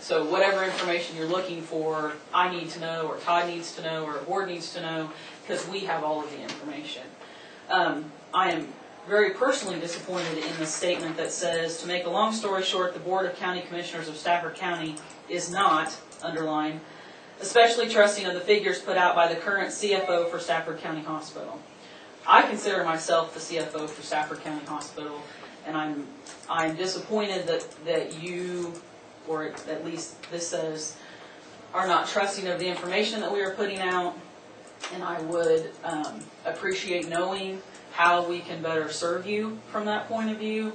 So whatever information you're looking for, I need to know, or Todd needs to know, or a board needs to know, because we have all of the information. I am very personally disappointed in the statement that says, to make a long story short, the Board of County Commissioners of Stafford County is not, underlined, especially trusting of the figures put out by the current CFO for Stafford County Hospital. I consider myself the CFO for Stafford County Hospital, and I'm disappointed that you, or at least this says, are not trusting of the information that we are putting out, and I would appreciate knowing how we can better serve you from that point of view.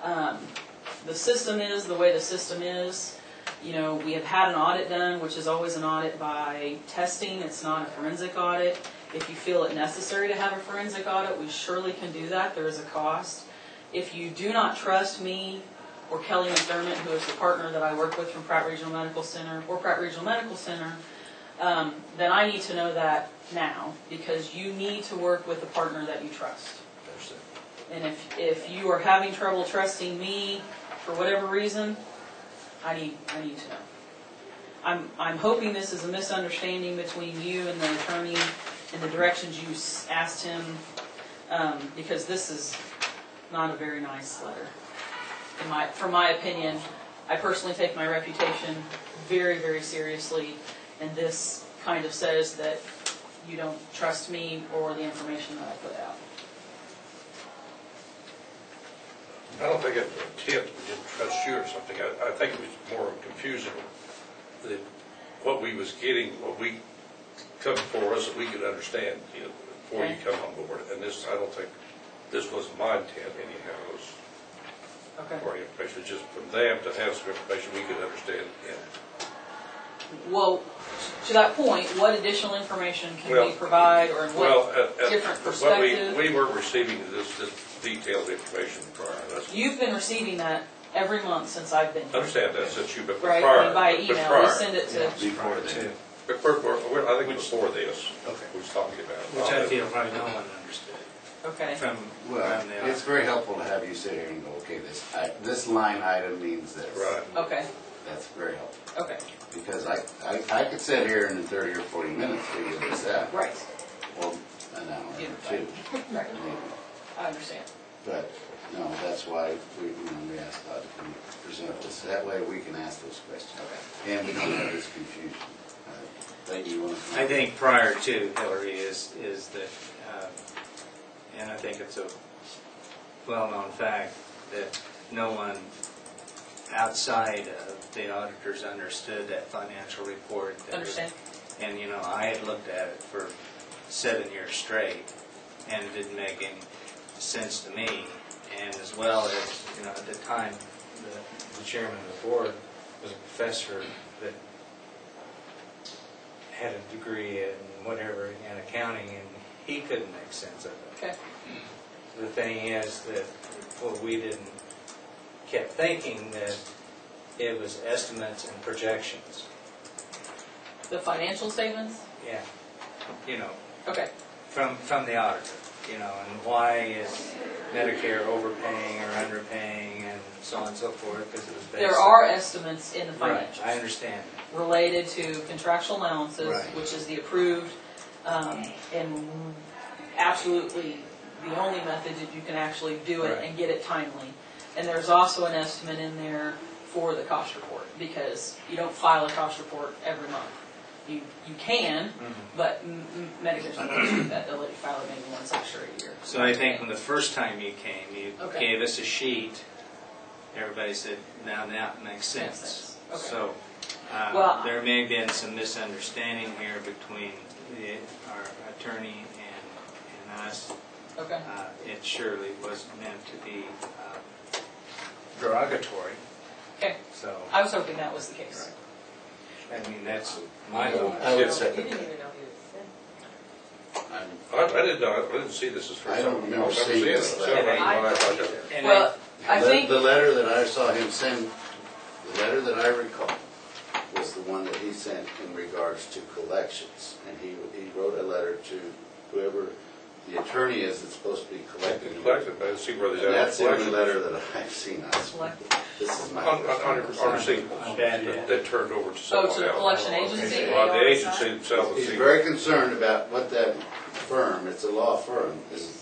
The system is the way the system is. You know, we have had an audit done, which is always an audit by testing. It's not a forensic audit. If you feel it necessary to have a forensic audit, we surely can do that. There is a cost. If you do not trust me or Kelly McDermott, who is the partner that I work with from Pratt Regional Medical Center, or Pratt Regional Medical Center, then I need to know that now, because you need to work with a partner that you trust. And if you are having trouble trusting me for whatever reason, I need to know. I'm hoping this is a misunderstanding between you and the attorney and the directions you asked him, because this is not a very nice letter. From my opinion, I personally take my reputation very, very seriously, and this kind of says that you don't trust me or the information that I put out. I don't think it was intent, we didn't trust you or something. I think it was more confusing that what we was getting, what we come for us that we could understand, before you come on board. And this, I don't think, this wasn't my intent anyhow. It was more information, just from them to have some information we could understand. Well, to that point, what additional information can we provide, or in what different perspective? We weren't receiving this detailed information prior. You've been receiving that every month since I've been here. I understand that since you've been right, prior. by email. We send it to Before then. I think before this, we was talking about. Which I feel probably no one understood. Okay. Well, it's very helpful to have you sit here and go, okay, this line item means this. Right. Okay. That's very helpful. Okay. Because I could sit here and in 30 or 40 minutes figure this out. Right. Well, an hour or two. Right. Maybe. I understand. But, no, that's why we asked Todd to present this. That way we can ask those questions. Okay. And we don't have this confusion. Thank you. I think prior to Hillary is that, and I think it's a well-known fact that no one outside of the auditors understood that financial report. Understand. And, I had looked at it for 7 years straight, and it didn't make any sense to me. And as well as, at the time, the chairman of the board was a professor that had a degree in whatever in accounting, and he couldn't make sense of it. Okay. The thing is that we kept thinking that it was estimates and projections. The financial statements? Yeah. Okay. From the auditor, and why is Medicare overpaying or underpaying and so on and so forth, because it was based There are estimates in the Right, financials. I understand. Related to contractual allowances, Right. which is the approved, and absolutely the only method that you can actually do it Right. and get it timely. And there's also an estimate in there for the cost report, because you don't file a cost report every month. You can, but Medicare's not going to do that. They'll let you file it maybe once extra a year. So I think when the first time you came, you Okay. gave us a sheet. Everybody said, now that makes sense. Makes sense. Okay. So Well, there may have been some misunderstanding here between our attorney and us. Okay. It surely wasn't meant to be derogatory. Okay. So, I was hoping that was the case. I mean, that's my hope. I would You say, didn't even know he was sick. I didn't see this as first. I don't remember seeing this letter. And Well, I think The letter that I saw him send, the letter that I recall, was the one that he sent in regards to collections. And he wrote a letter to whoever the attorney is that's supposed to be collecting. Collected, but see where And they're at. that's the only letter that I've seen. This is my On first time. our receipt, On bad debt. that turned over to Oh, someone else. to the collection agency? Well, the agency themselves. He's very concerned about what that firm, it's a law firm,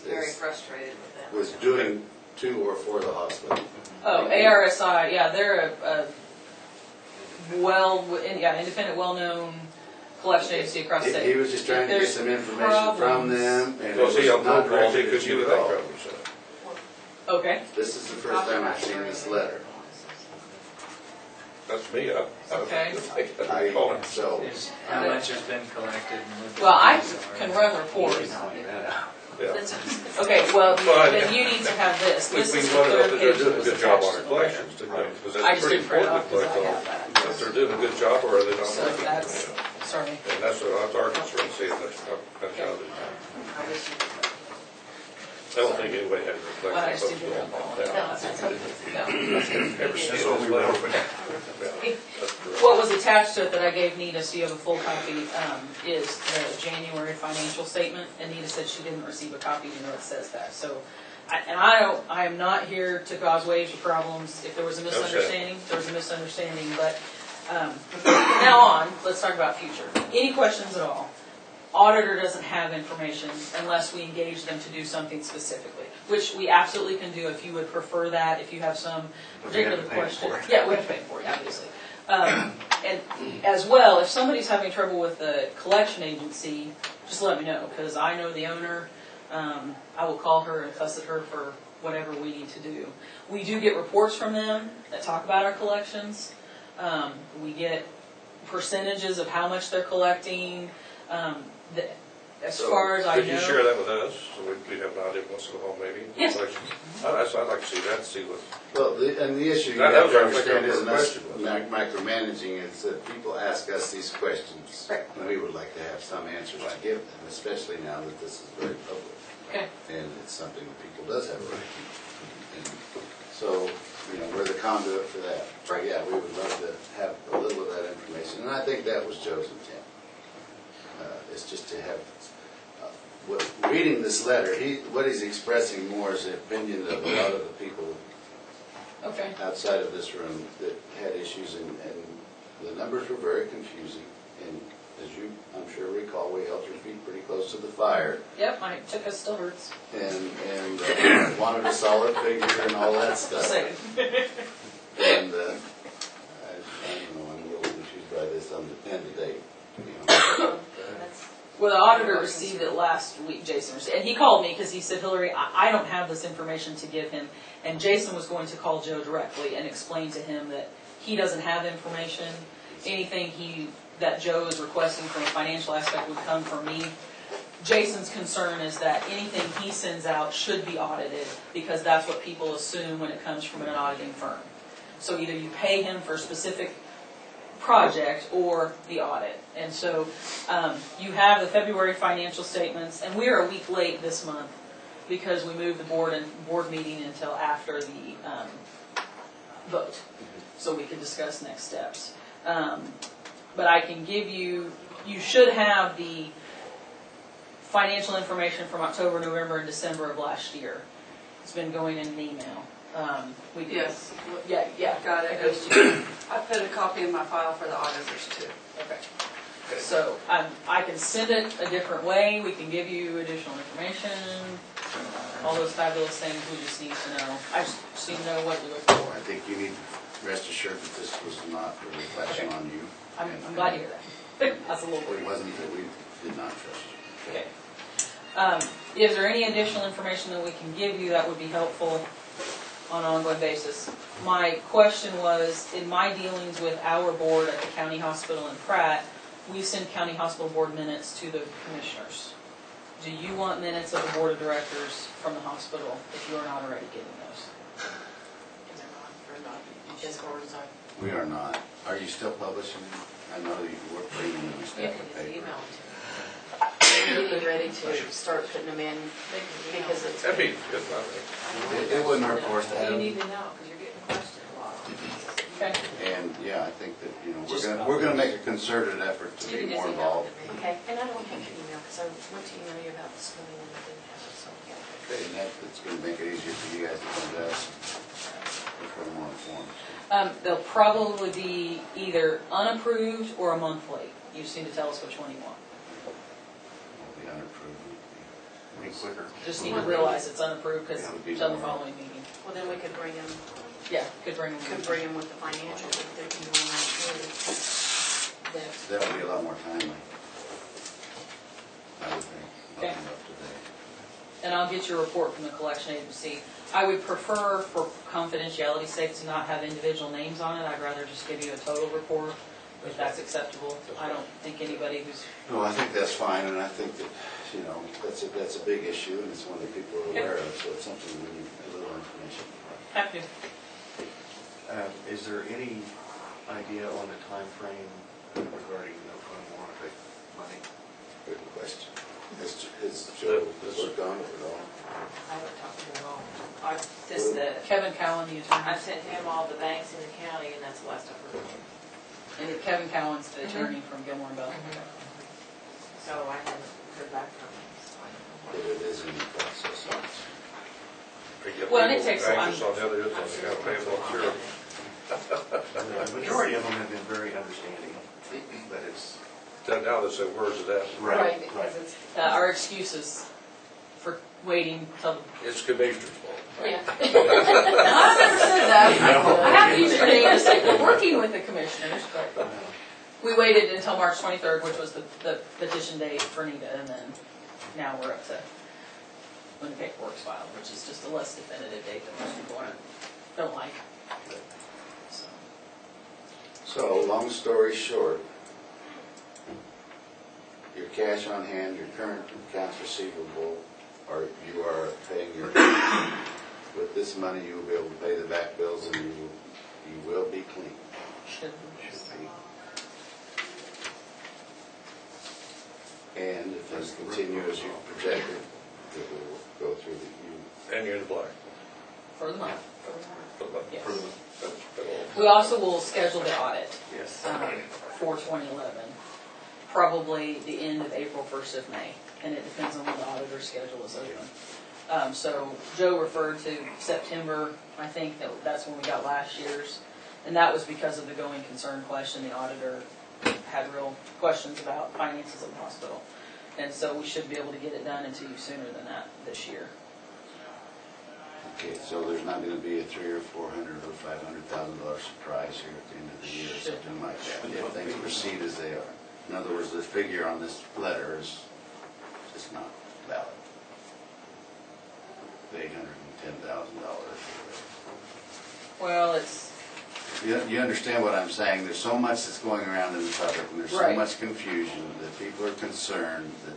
Very frustrated with that. was doing to or for the hospital. Oh, ARSI, yeah, they're a independent, well-known collection agency across the He state. was just trying to get some information from them, and it Well, was see, I'm not directly directed because to you you would at think all. of them, so. Okay, This is the first time I've seen this letter. That's me, Okay. So, how much has been collected? And well, I can run reports. Yeah. Okay, well, Well, then you need to have this. We This is the want to know third that they're page doing that a was good job attached on to our the letter. collections, because I that's just pretty didn't print it important off to because I collect have on. that. If they're doing a good job, or are they not So making it? that's, sorry. And that's our concern, see if that's how they. I wish you could. I don't think anybody had a Well, I just reflection. didn't of know. that. No. Ever seen those letters? What was attached to it that I gave Nita, so you have a full copy, is the January financial statement, and Nita said she didn't receive a copy, even though it says that. So I am not here to cause waves or problems. If there was a misunderstanding, there was a misunderstanding, but, from now on, let's talk about future. Any questions at all? Auditor doesn't have information unless we engage them to do something specifically, which we absolutely can do if you would prefer that, if you have some particular question. Yeah, we have to pay for it, obviously. And as well, if somebody's having trouble with the collection agency, just let me know, because I know the owner. I will call her and fuss at her for whatever we need to do. We do get reports from them that talk about our collections. We get percentages of how much they're collecting. As far as I know. Could you share that with us, so we'd have an idea once in a while, maybe? Yes. I'd like to see that, see what. Well, and the issue you That have was to our first understand isn't us question. micromanaging, it's that people ask us these questions. Right. And we would like to have some answers to give them, especially now that this is very public. Okay. And it's something that people does have a right to. And so, we're the conduit for that. So, Right. yeah, we would love to have a little of that information. And I think that was Joe's intent. It's just to have, reading this letter, what he's expressing more is the opinion of a lot of the people Okay. outside of this room that had issues, and the numbers were very confusing. And as you, I'm sure, recall, we held your feet pretty close to the fire, Yep, my ticket still hurts. and wanted a solid figure and all that Just stuff. saying. And I don't know, I'm a little confused by this on the pen today, to be honest. Well, the auditor received it last week, Jason received, and he called me because he said, Hillary, I don't have this information to give him. And Jason was going to call Joe directly and explain to him that he doesn't have information. Anything that Joe is requesting from a financial aspect would come from me. Jason's concern is that anything he sends out should be audited, because that's what people assume when it comes from an auditing firm. So either you pay him for a specific project or the audit. And so you have the February financial statements, and we're a week late this month because we moved the board meeting until after the vote, so we could discuss next steps. But I can give you should have the financial information from October, November, and December of last year. It's been going in an email. Yes. Yeah. Got it. It goes to you. I put a copy in my file for the auditors too. Okay. So I can send it a different way. We can give you additional information, all those fabulous things. We just need to know. I just need to know what to look I for. think you need to rest assured that this was not a reflection on you. I'm glad to hear that. That's a little It weird. wasn't that we did not trust you. Okay. Is there any additional information that we can give you that would be helpful on an ongoing basis? My question was, in my dealings with our board at the county hospital in Pratt, we send county hospital board minutes to the commissioners. Do you want minutes of the board of directors from the hospital if you are not already getting those? As far as I. We are not. Are you still publishing? I know you were putting them in the staff of paper. Email it to me. Getting ready to start putting them in because it's. That'd be good, I think. It wouldn't hurt for us to have You them. need to know, because you're getting questioned a lot. Okay. And, yeah, I think that, Just we're gonna make a concerted effort to You be can just more email involved. it to me. Okay, and I don't have your email, because I went to email you about this morning and I didn't have it, so. Okay, and that's gonna make it easier for you guys to come to us. We're more informed. They'll probably be either unapproved or a month late. You just need to tell us which one you want. We'll be unapproved. Be quicker. Just need to realize it's unapproved because Yeah, it would be it's on the more. following meeting. Well, then we could bring them, Yeah, could bring them. with the financials if they're doing that. That would be a lot more timely. I would think. Okay. Up to date. And I'll get your report from the collection agency. I would prefer, for confidentiality's sake, to not have individual names on it. I'd rather just give you a total report, if that's acceptable. I don't think anybody who's, No, I think that's fine, and I think that, that's a big issue, and it's one that people are aware of, so it's something we need a little information. have to. Is there any idea on the time frame regarding no fund warrant money? Good question. Has Joe worked on it at all? I haven't talked to him at all. This, Kevin Cowan, the attorney. I've sent him all the banks in the county, and that's the last I've heard. And Kevin Cowan's the attorney from Gilmore and Bell. So I haven't heard back from him. So I don't know. If it is in the process. Well, and it takes a Anxious while. on the other end, you gotta pay them, sure. The majority of them have been very understanding, but it's. Now they say, where's it at? Right, because it's, Our excuses for waiting till, It's commissioner's fault. yeah. I've never said that. I have used your name to say we're working with the commissioners, but we waited until March 23rd, which was the petition date for NETA, and then now we're up to when the paperwork's filed, which is just a less definitive date that most people don't like. So, So, long story short, your cash on hand, your current accounts receivable, or you are paying your, with this money you will be able to pay the back bills and you will be clean. should And if things continue as you projected, it will go through the, And you're in the black. for the month. Yes. That's all. We also will schedule the audit Yes. for 2011, probably the end of April, 1st of May, and it depends on when the auditor's schedule is open. So Joe referred to September, I think that's when we got last year's, and that was because of the going concern question. The auditor had real questions about finances of the hospital, and so we should be able to get it done to you sooner than that this year. okay, so there's not gonna be a $300,000 or $400,000 or $500,000 surprise here at the end of the year, or something like that, if things proceed as they are. In other words, the figure on this letter is just not valid. The $810,000. Well, it's You understand what I'm saying? There's so much that's going around in the public, and there's so Right. much confusion, that people are concerned, that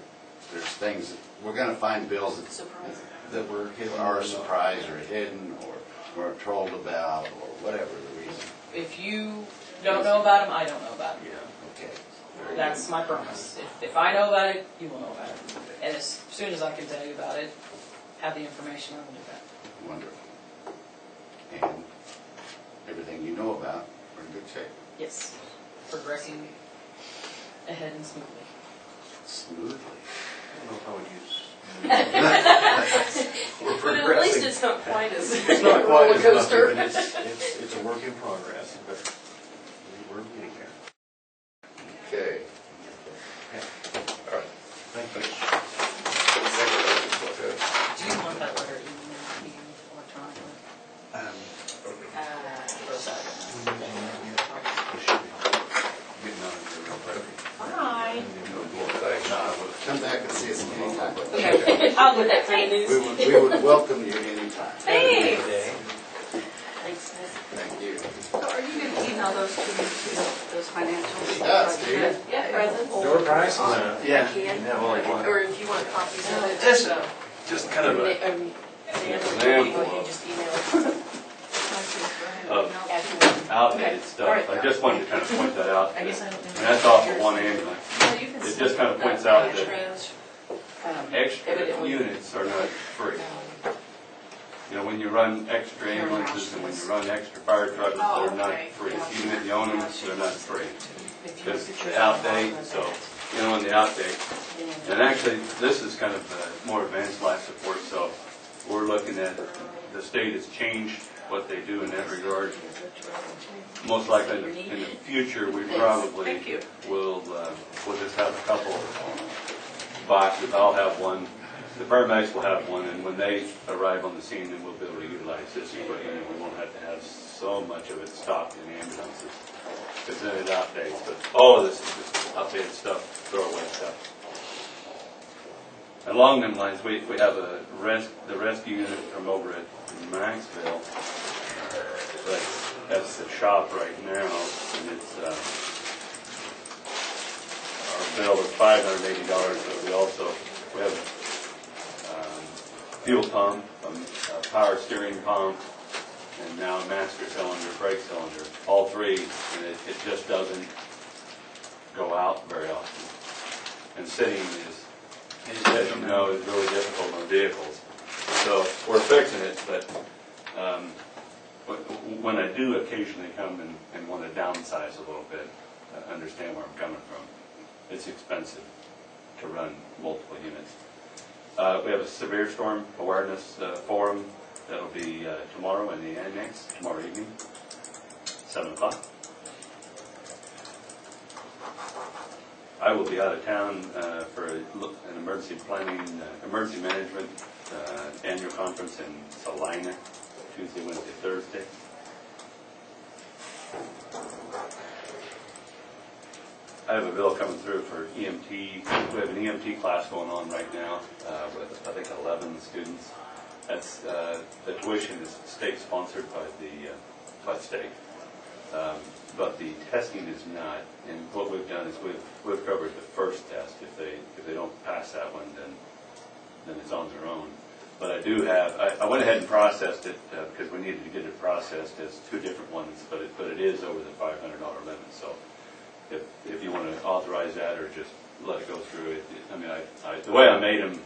there's things, we're gonna find bills Surprise. that were are a surprise or hidden, or we're told about, or whatever the reason. if you don't know about them, I don't know about them. Okay. Very That's my promise. If I know about it, you will know about it. And as soon as I can tell you about it, have the information, I will do that. good. Wonderful. And everything you know about, we're in good shape. Yes. Progressing ahead and smoothly. Smoothly. I don't know if I would use. We're But at least progressing. it's not quite as It's not quite roller as much, coaster. but it's a work in progress, but we're getting there. Okay. All right. Thank you. Do you want that letter emailed to you electronically? Or is that- We should be getting on it real quick. Fine. Thanks. Come back and see us anytime. Okay, I'll put that for you. We would welcome you anytime. Thanks. Thanks, Nick. Thank you. So are you gonna email those to me, those financials? Yes, do you? Yeah, present. Door price? Yeah. Yeah, well, I want. Or if you want copies of it. Just kind of a. Dan, example or you just email it. Of Afterward. outdated All stuff. right. I just wanted to kind of point that out. I guess I don't know. And that's off of one ambulance. Well, you can It send just kind of points out that extras. extra Evidently. units are not free. You know, when you run extra ambulances and when you run extra fire trucks, Oh, they're not okay. free. Yeah. Even if you own them, they're not free. If you Because look at they your- outdate, so, you know, when they outdate. And actually, this is kind of more advanced life support, so we're looking at, the state has changed what they do in that regard. Most likely in the future, we probably Thank you. will, we'll just have a couple boxes. I'll have one, the paramedics will have one, and when they arrive on the scene, then we'll be able to utilize this equipment, and we won't have to have so much of it stocked in ambulances, because then it outdates. But all of this is just updated stuff, throwaway stuff. Along them lines, we have the rescue unit from over at Maxville, but that's the shop right now, and it's, our bill is $580, but we have fuel pump, a power steering pump, and now a master cylinder, brake cylinder, all three, and it just doesn't go out very often. And sitting is, as you know, is really difficult on vehicles. So we're fixing it, but when I do occasionally come and want to downsize a little bit, understand where I'm coming from, it's expensive to run multiple units. We have a severe storm awareness forum That'll be tomorrow in the annex, tomorrow evening, 7 o'clock. I will be out of town for an emergency planning, emergency management annual conference in Salina, Tuesday, Wednesday, Thursday. I have a bill coming through for EMT. We have an EMT class going on right now with, I think, 11 students. That's the tuition is state sponsored by the state, but the testing is not. And what we've done is we've covered the first test. If they don't pass that one, then it's on their own. But I do have. I went ahead and processed it because we needed to get it processed as 2 different ones. But it is over the $500 limit. So if you want to authorize that or just let it go through it, I mean, the way I made them,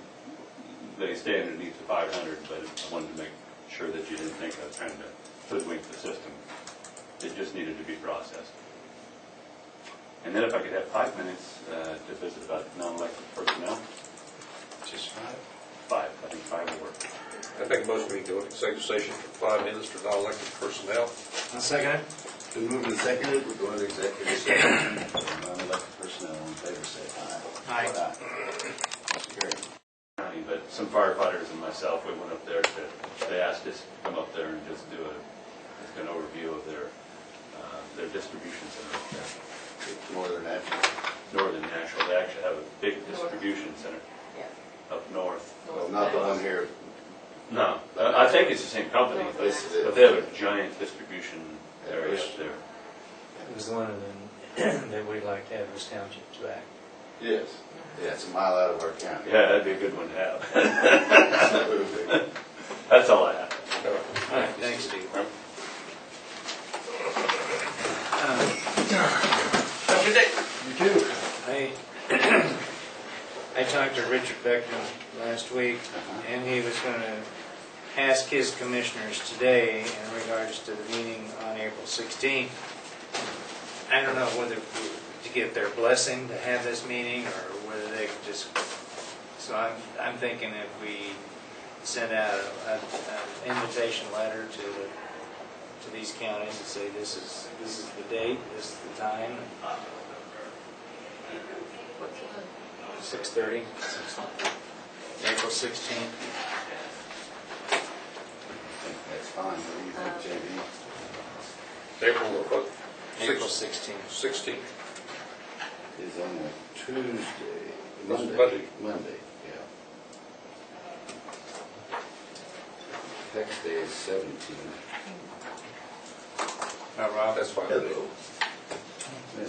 they stay underneath the 500. But I wanted to make sure that you didn't think I was trying to hoodwink the system. It just needed to be processed. And then if I could have 5 minutes to visit about non-elected personnel. Just 5? 5. I think 5 will work. I think most we can go into executive session for 5 minutes for non-elected personnel. I'll second it. Been moved and seconded, we're going to executive session. Non-elected personnel, in favor say aye. Aye. Motion carried. But some firefighters and myself, we went up there they asked us to come up there and just do an overview of their distribution center up there. Northern National. Northern National, they actually have a big distribution center up north. Well, not the one here. No, I think it's the same company, but they have a giant distribution area up there. It was one of them that we'd like to have this township back. Yes. Yeah, it's a mile out of our county. Yeah, that'd be a good one to have. That's all I have. All right, thanks, Steve. Have a good day. You too. I talked to Richard Beckman last week, and he was going to ask his commissioners today in regards to the meeting on April 16th. I don't know whether to get their blessing to have this meeting or whether they could just. So I'm thinking if we send out an invitation letter to these counties and say this is the date, this is the time. 6:30. April 16th. I think that's fine. What do you think, JB? April what? April 16th. 16th. Is on a Tuesday. That's Monday. Monday. Monday, yeah. Next day is 17. Rob? That's fine. Hello. Yeah,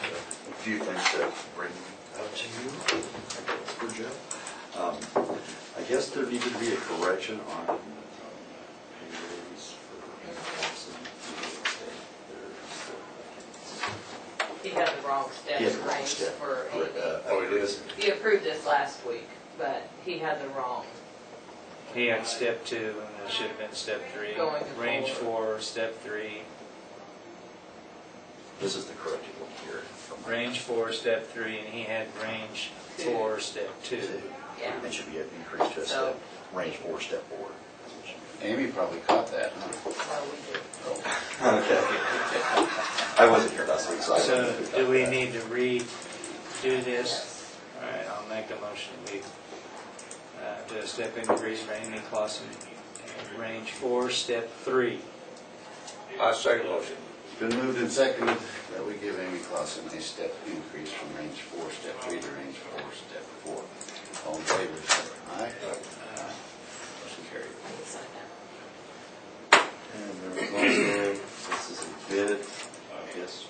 A few things to bring up to you for Joe. I guess there needed to be a correction on pay raise for Austin. He had the wrong step He has the wrong range step. for Right, Amy. Oh, it is? He approved this last week, but he had the wrong. He had step 2 and it should have been step 3. Going Range forward. 4, step 3. This is the corrected one here. Range 4, step 3, and he had range 4, step 2. Yeah. It should be an increase to a So- step, range 4, step 4. Amy probably caught that, huh? No, we did. Okay. I wasn't here last week, so I don't know So who got do we that. need to redo this? All right, I'll make a motion. We do a step increase for Amy Clausen, range 4, step 3. I second motion. It's been moved and seconded that we give Amy Clausen a step increase from range 4, step 3 to range 4, step 4. All in favor, say aye. Motion carried. And there was also, this is a bid, I guess,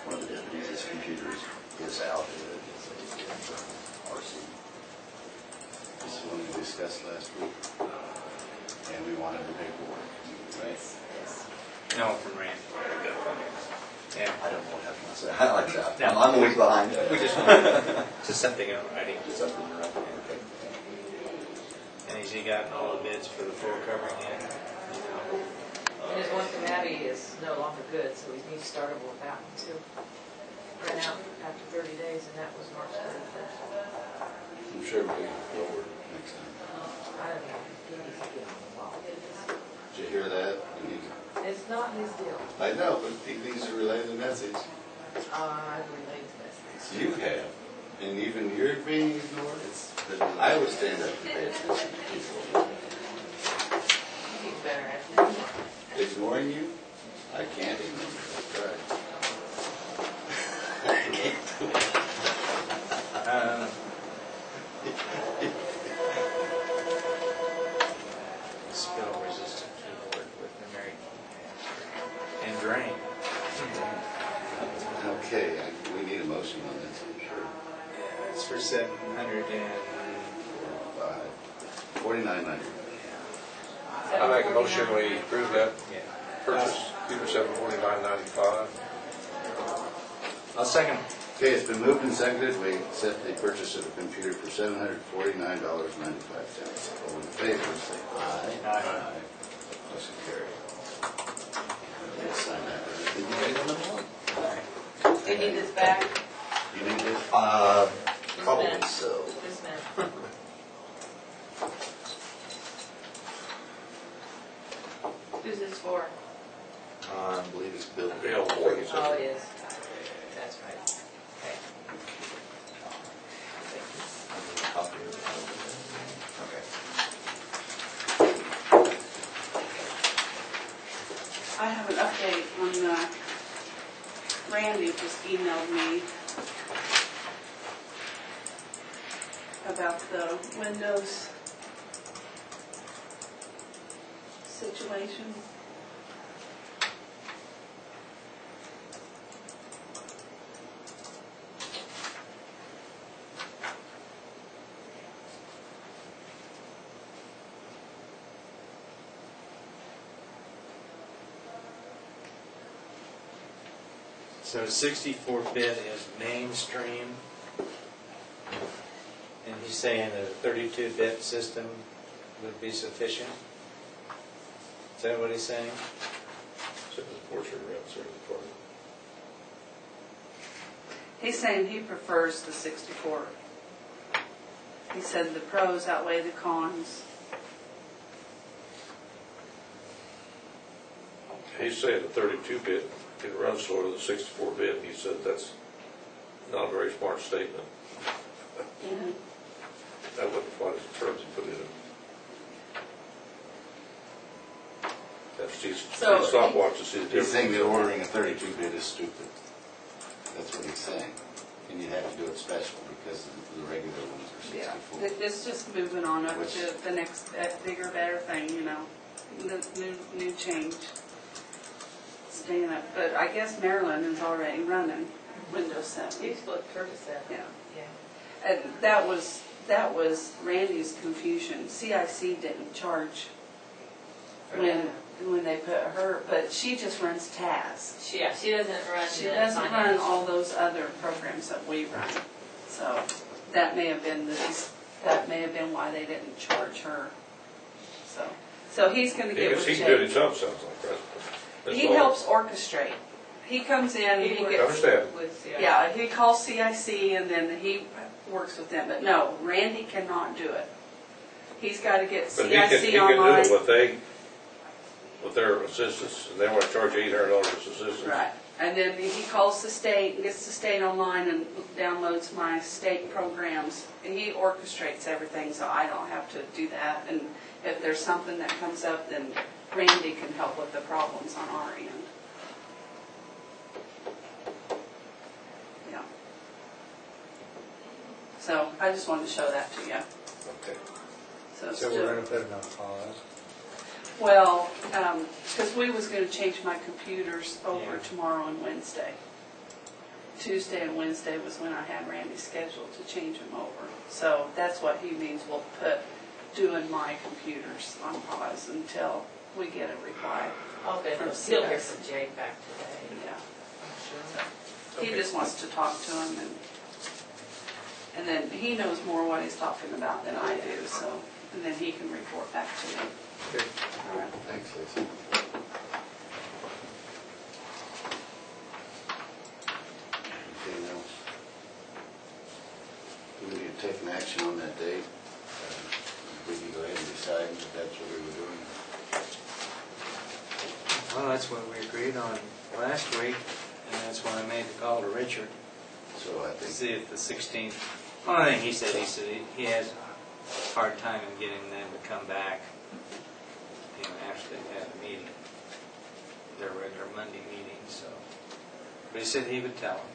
one of the deputies, his computer is out, it's a bid from RC. This is one we discussed last week, and we wanted the paperwork, right? No, from Randy. Yeah. I don't know what happened, I said, I like that, No. I'm a week behind. We just just something in writing. Just something around, okay. And has he gotten all the bids for the floor covering yet? And his one from Abby is no longer good, so he needs to start over with that one too. Ran out after 30 days, and that was March 31st. I'm sure we can lower next time. I don't know, he needs to get involved. Did you hear that? You need to- It's not his deal. I know, but he needs to relay the message. I relate to this. You have, and even you're being ignored. I would stand up and pay attention to people. He's better at it. Ignoring you? I can't ignore you. That's right. I can't do it. Spill resistant keyboard with numeric and drain. Okay, we need a motion on this, I'm sure. It's for 700 and 49.90. I make a motion, we approve that yeah. purchase, computer $749.95. I'll second. Okay, it's been moved and seconded. We accept the purchase of a computer for $749.95. All in favor, say aye. Aye. Motion carried. Okay, sign that. Did you get another one? Do you need this back? You need this? This Probably man. so. This man. Who's this for? I believe it's Bill. Bill. Oh, it is. That's right. Okay. Copy of it. Okay. I have an update on, Randy just emailed me about the Windows situation. So 64-bit is mainstream, and he's saying that a 32-bit system would be sufficient? Is that what he's saying? Except the portion reps are the part. He's saying he prefers the 64. He said the pros outweigh the cons. He's saying the 32-bit can run slower than the 64-bit, and he said that's not a very smart statement. That wasn't quite as terms he put in it. That's his So stopwatch to see the He's difference. saying that ordering a 32-bit is stupid. That's what he's saying. And you have to do it special because the regular ones are Yeah, 64. it's just moving on up Which- to the next bigger, better thing, you know, the new change. Staying up, but I guess Maryland is already running Windows 7. You split 37. Yeah. Yeah. And that was Randy's confusion. CIC didn't charge when they put her, but she just runs TAS. She doesn't run. She the doesn't run finance. all those other programs that we run. So that may have been why they didn't charge her. So he's going to get with He's Jake. good himself, sounds like that. That's He all. helps orchestrate. He comes in, he works gets, Understand. with CIC. yeah, he calls CIC and then he works with them. But no, Randy cannot do it. He's got to get But CIC he can do online. it with their assistants, and they want to charge $800 as assistants. Right. And then he calls the state and gets the state online and downloads my state programs. And he orchestrates everything so I don't have to do that. And if there's something that comes up, then Randy can help with the problems on our end. Yeah. So I just wanted to show that to you. Okay. So we're going to put it on pause. Well, because we was going to change my computers over Yeah. tomorrow and Wednesday. Tuesday and Wednesday was when I had Randy scheduled to change them over. So that's what he means, we'll put doing my computers on pause until we get a reply. Okay, From still hear CIC. from Jake back today. Yeah. I'm sure. He just wants to talk to him and then he knows more what he's talking about than I do, so, and then he can report back to me. Good. All right. Thanks, Lisa. Anything else? We need to take an action on that date. we can go ahead and decide if that's what we were doing. Well, that's what we agreed on last week, and that's when I made the call to Richard So I to think, see if the 16th, well, I think he said he has a hard time in getting them to come back, after they had a meeting, their regular Monday meeting, so. But he said he would tell them.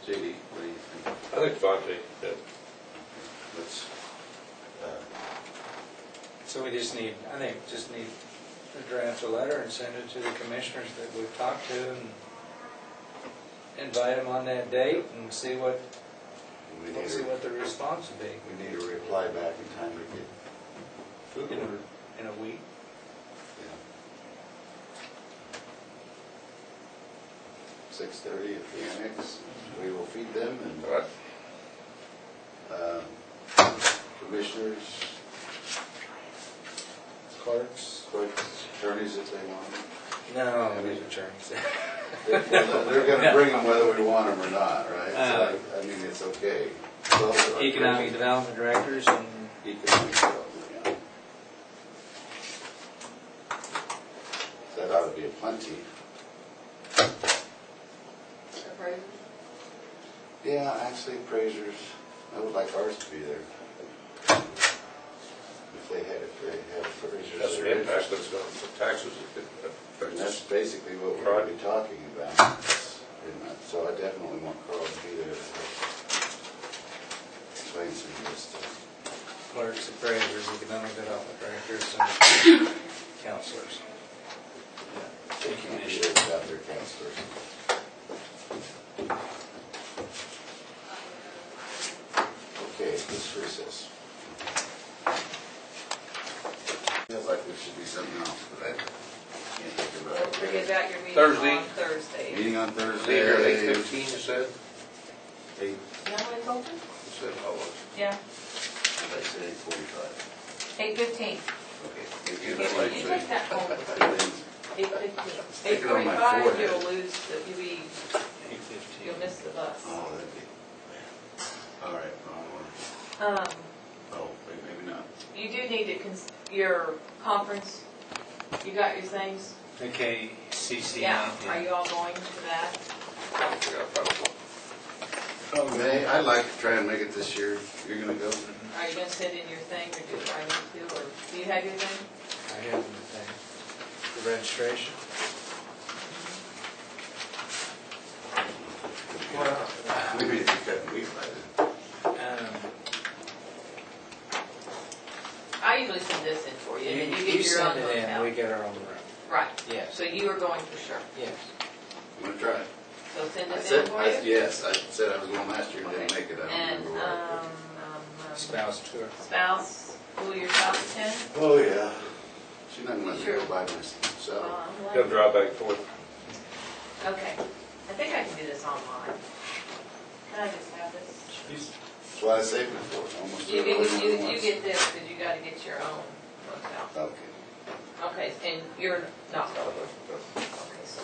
JD, what do you think? I think fine, yeah. Let's, So we just need, I think, just need to draft a letter and send it to the commissioners that we've talked to and invite them on that date and see what, we we'll need see a, what the response will be we need a reply back in time to get food in order. in a week. Yeah. 6:30 at the annex, we will feed them and, All right. commissioners, Clerks? clerks, attorneys if they want. No, these attorneys. They're gonna bring them whether we want them or not, right? So I mean, it's okay. Well, Economic development directors and Economic development, yeah. That ought to be a plenty. Appraisers? Yeah, actually appraisers, I would like ours to be there. If they had appraisers. That's that the are impact interested. that's on the taxes. And that's basically what we're going to be talking about. And so I definitely want Carl to be there to explain some of this stuff. clerks, appraisers, economic development directors, and counselors. They can't be there without their counselors. Okay, let's recess. Feels like there should be something else, but I can't think about Don't forget it. about your meeting Thursday. on Thursday. Meeting on Be Thursday. here at 8:15, you said? 8, You know what it's open? You said, oh, well, Yeah, I said 8:45. 8:15. Okay. You 8:15. take that home with you. 8:15. Stick it on my 8:45, forehead. you'll lose, you'll miss the bus. Oh, that'd be, all right, wrong one. Oh, wait, maybe not. You do need to, your conference, you got your things? Okay, CC. Yeah, are you all going to that? yeah, probably. Oh, May, I'd like to try and make it this year. You're gonna go? Are you gonna send in your thing, or do I need to, or do you have your thing? I have the thing. The registration. We may be cutting wheat by then. I usually send this in for you, and then you You get your own send it in, hotel. we get our own room. Right, Yes, so you are going for sure. yes. I'm gonna try. So send I it in said, for you? yes, I said I was going last year and didn't Okay. make it. I don't And, remember where. Spouse tour. spouse, will your spouse attend? Oh, yeah. She's not gonna let me Sure. go by myself. I'm Got to glad. drive back and forth. Okay, I think I can do this online. Can I just have this? That's why I saved it for almost You everyone get, once. you get this, because you gotta get your own hotel. Okay. Okay, and you're not going, okay, so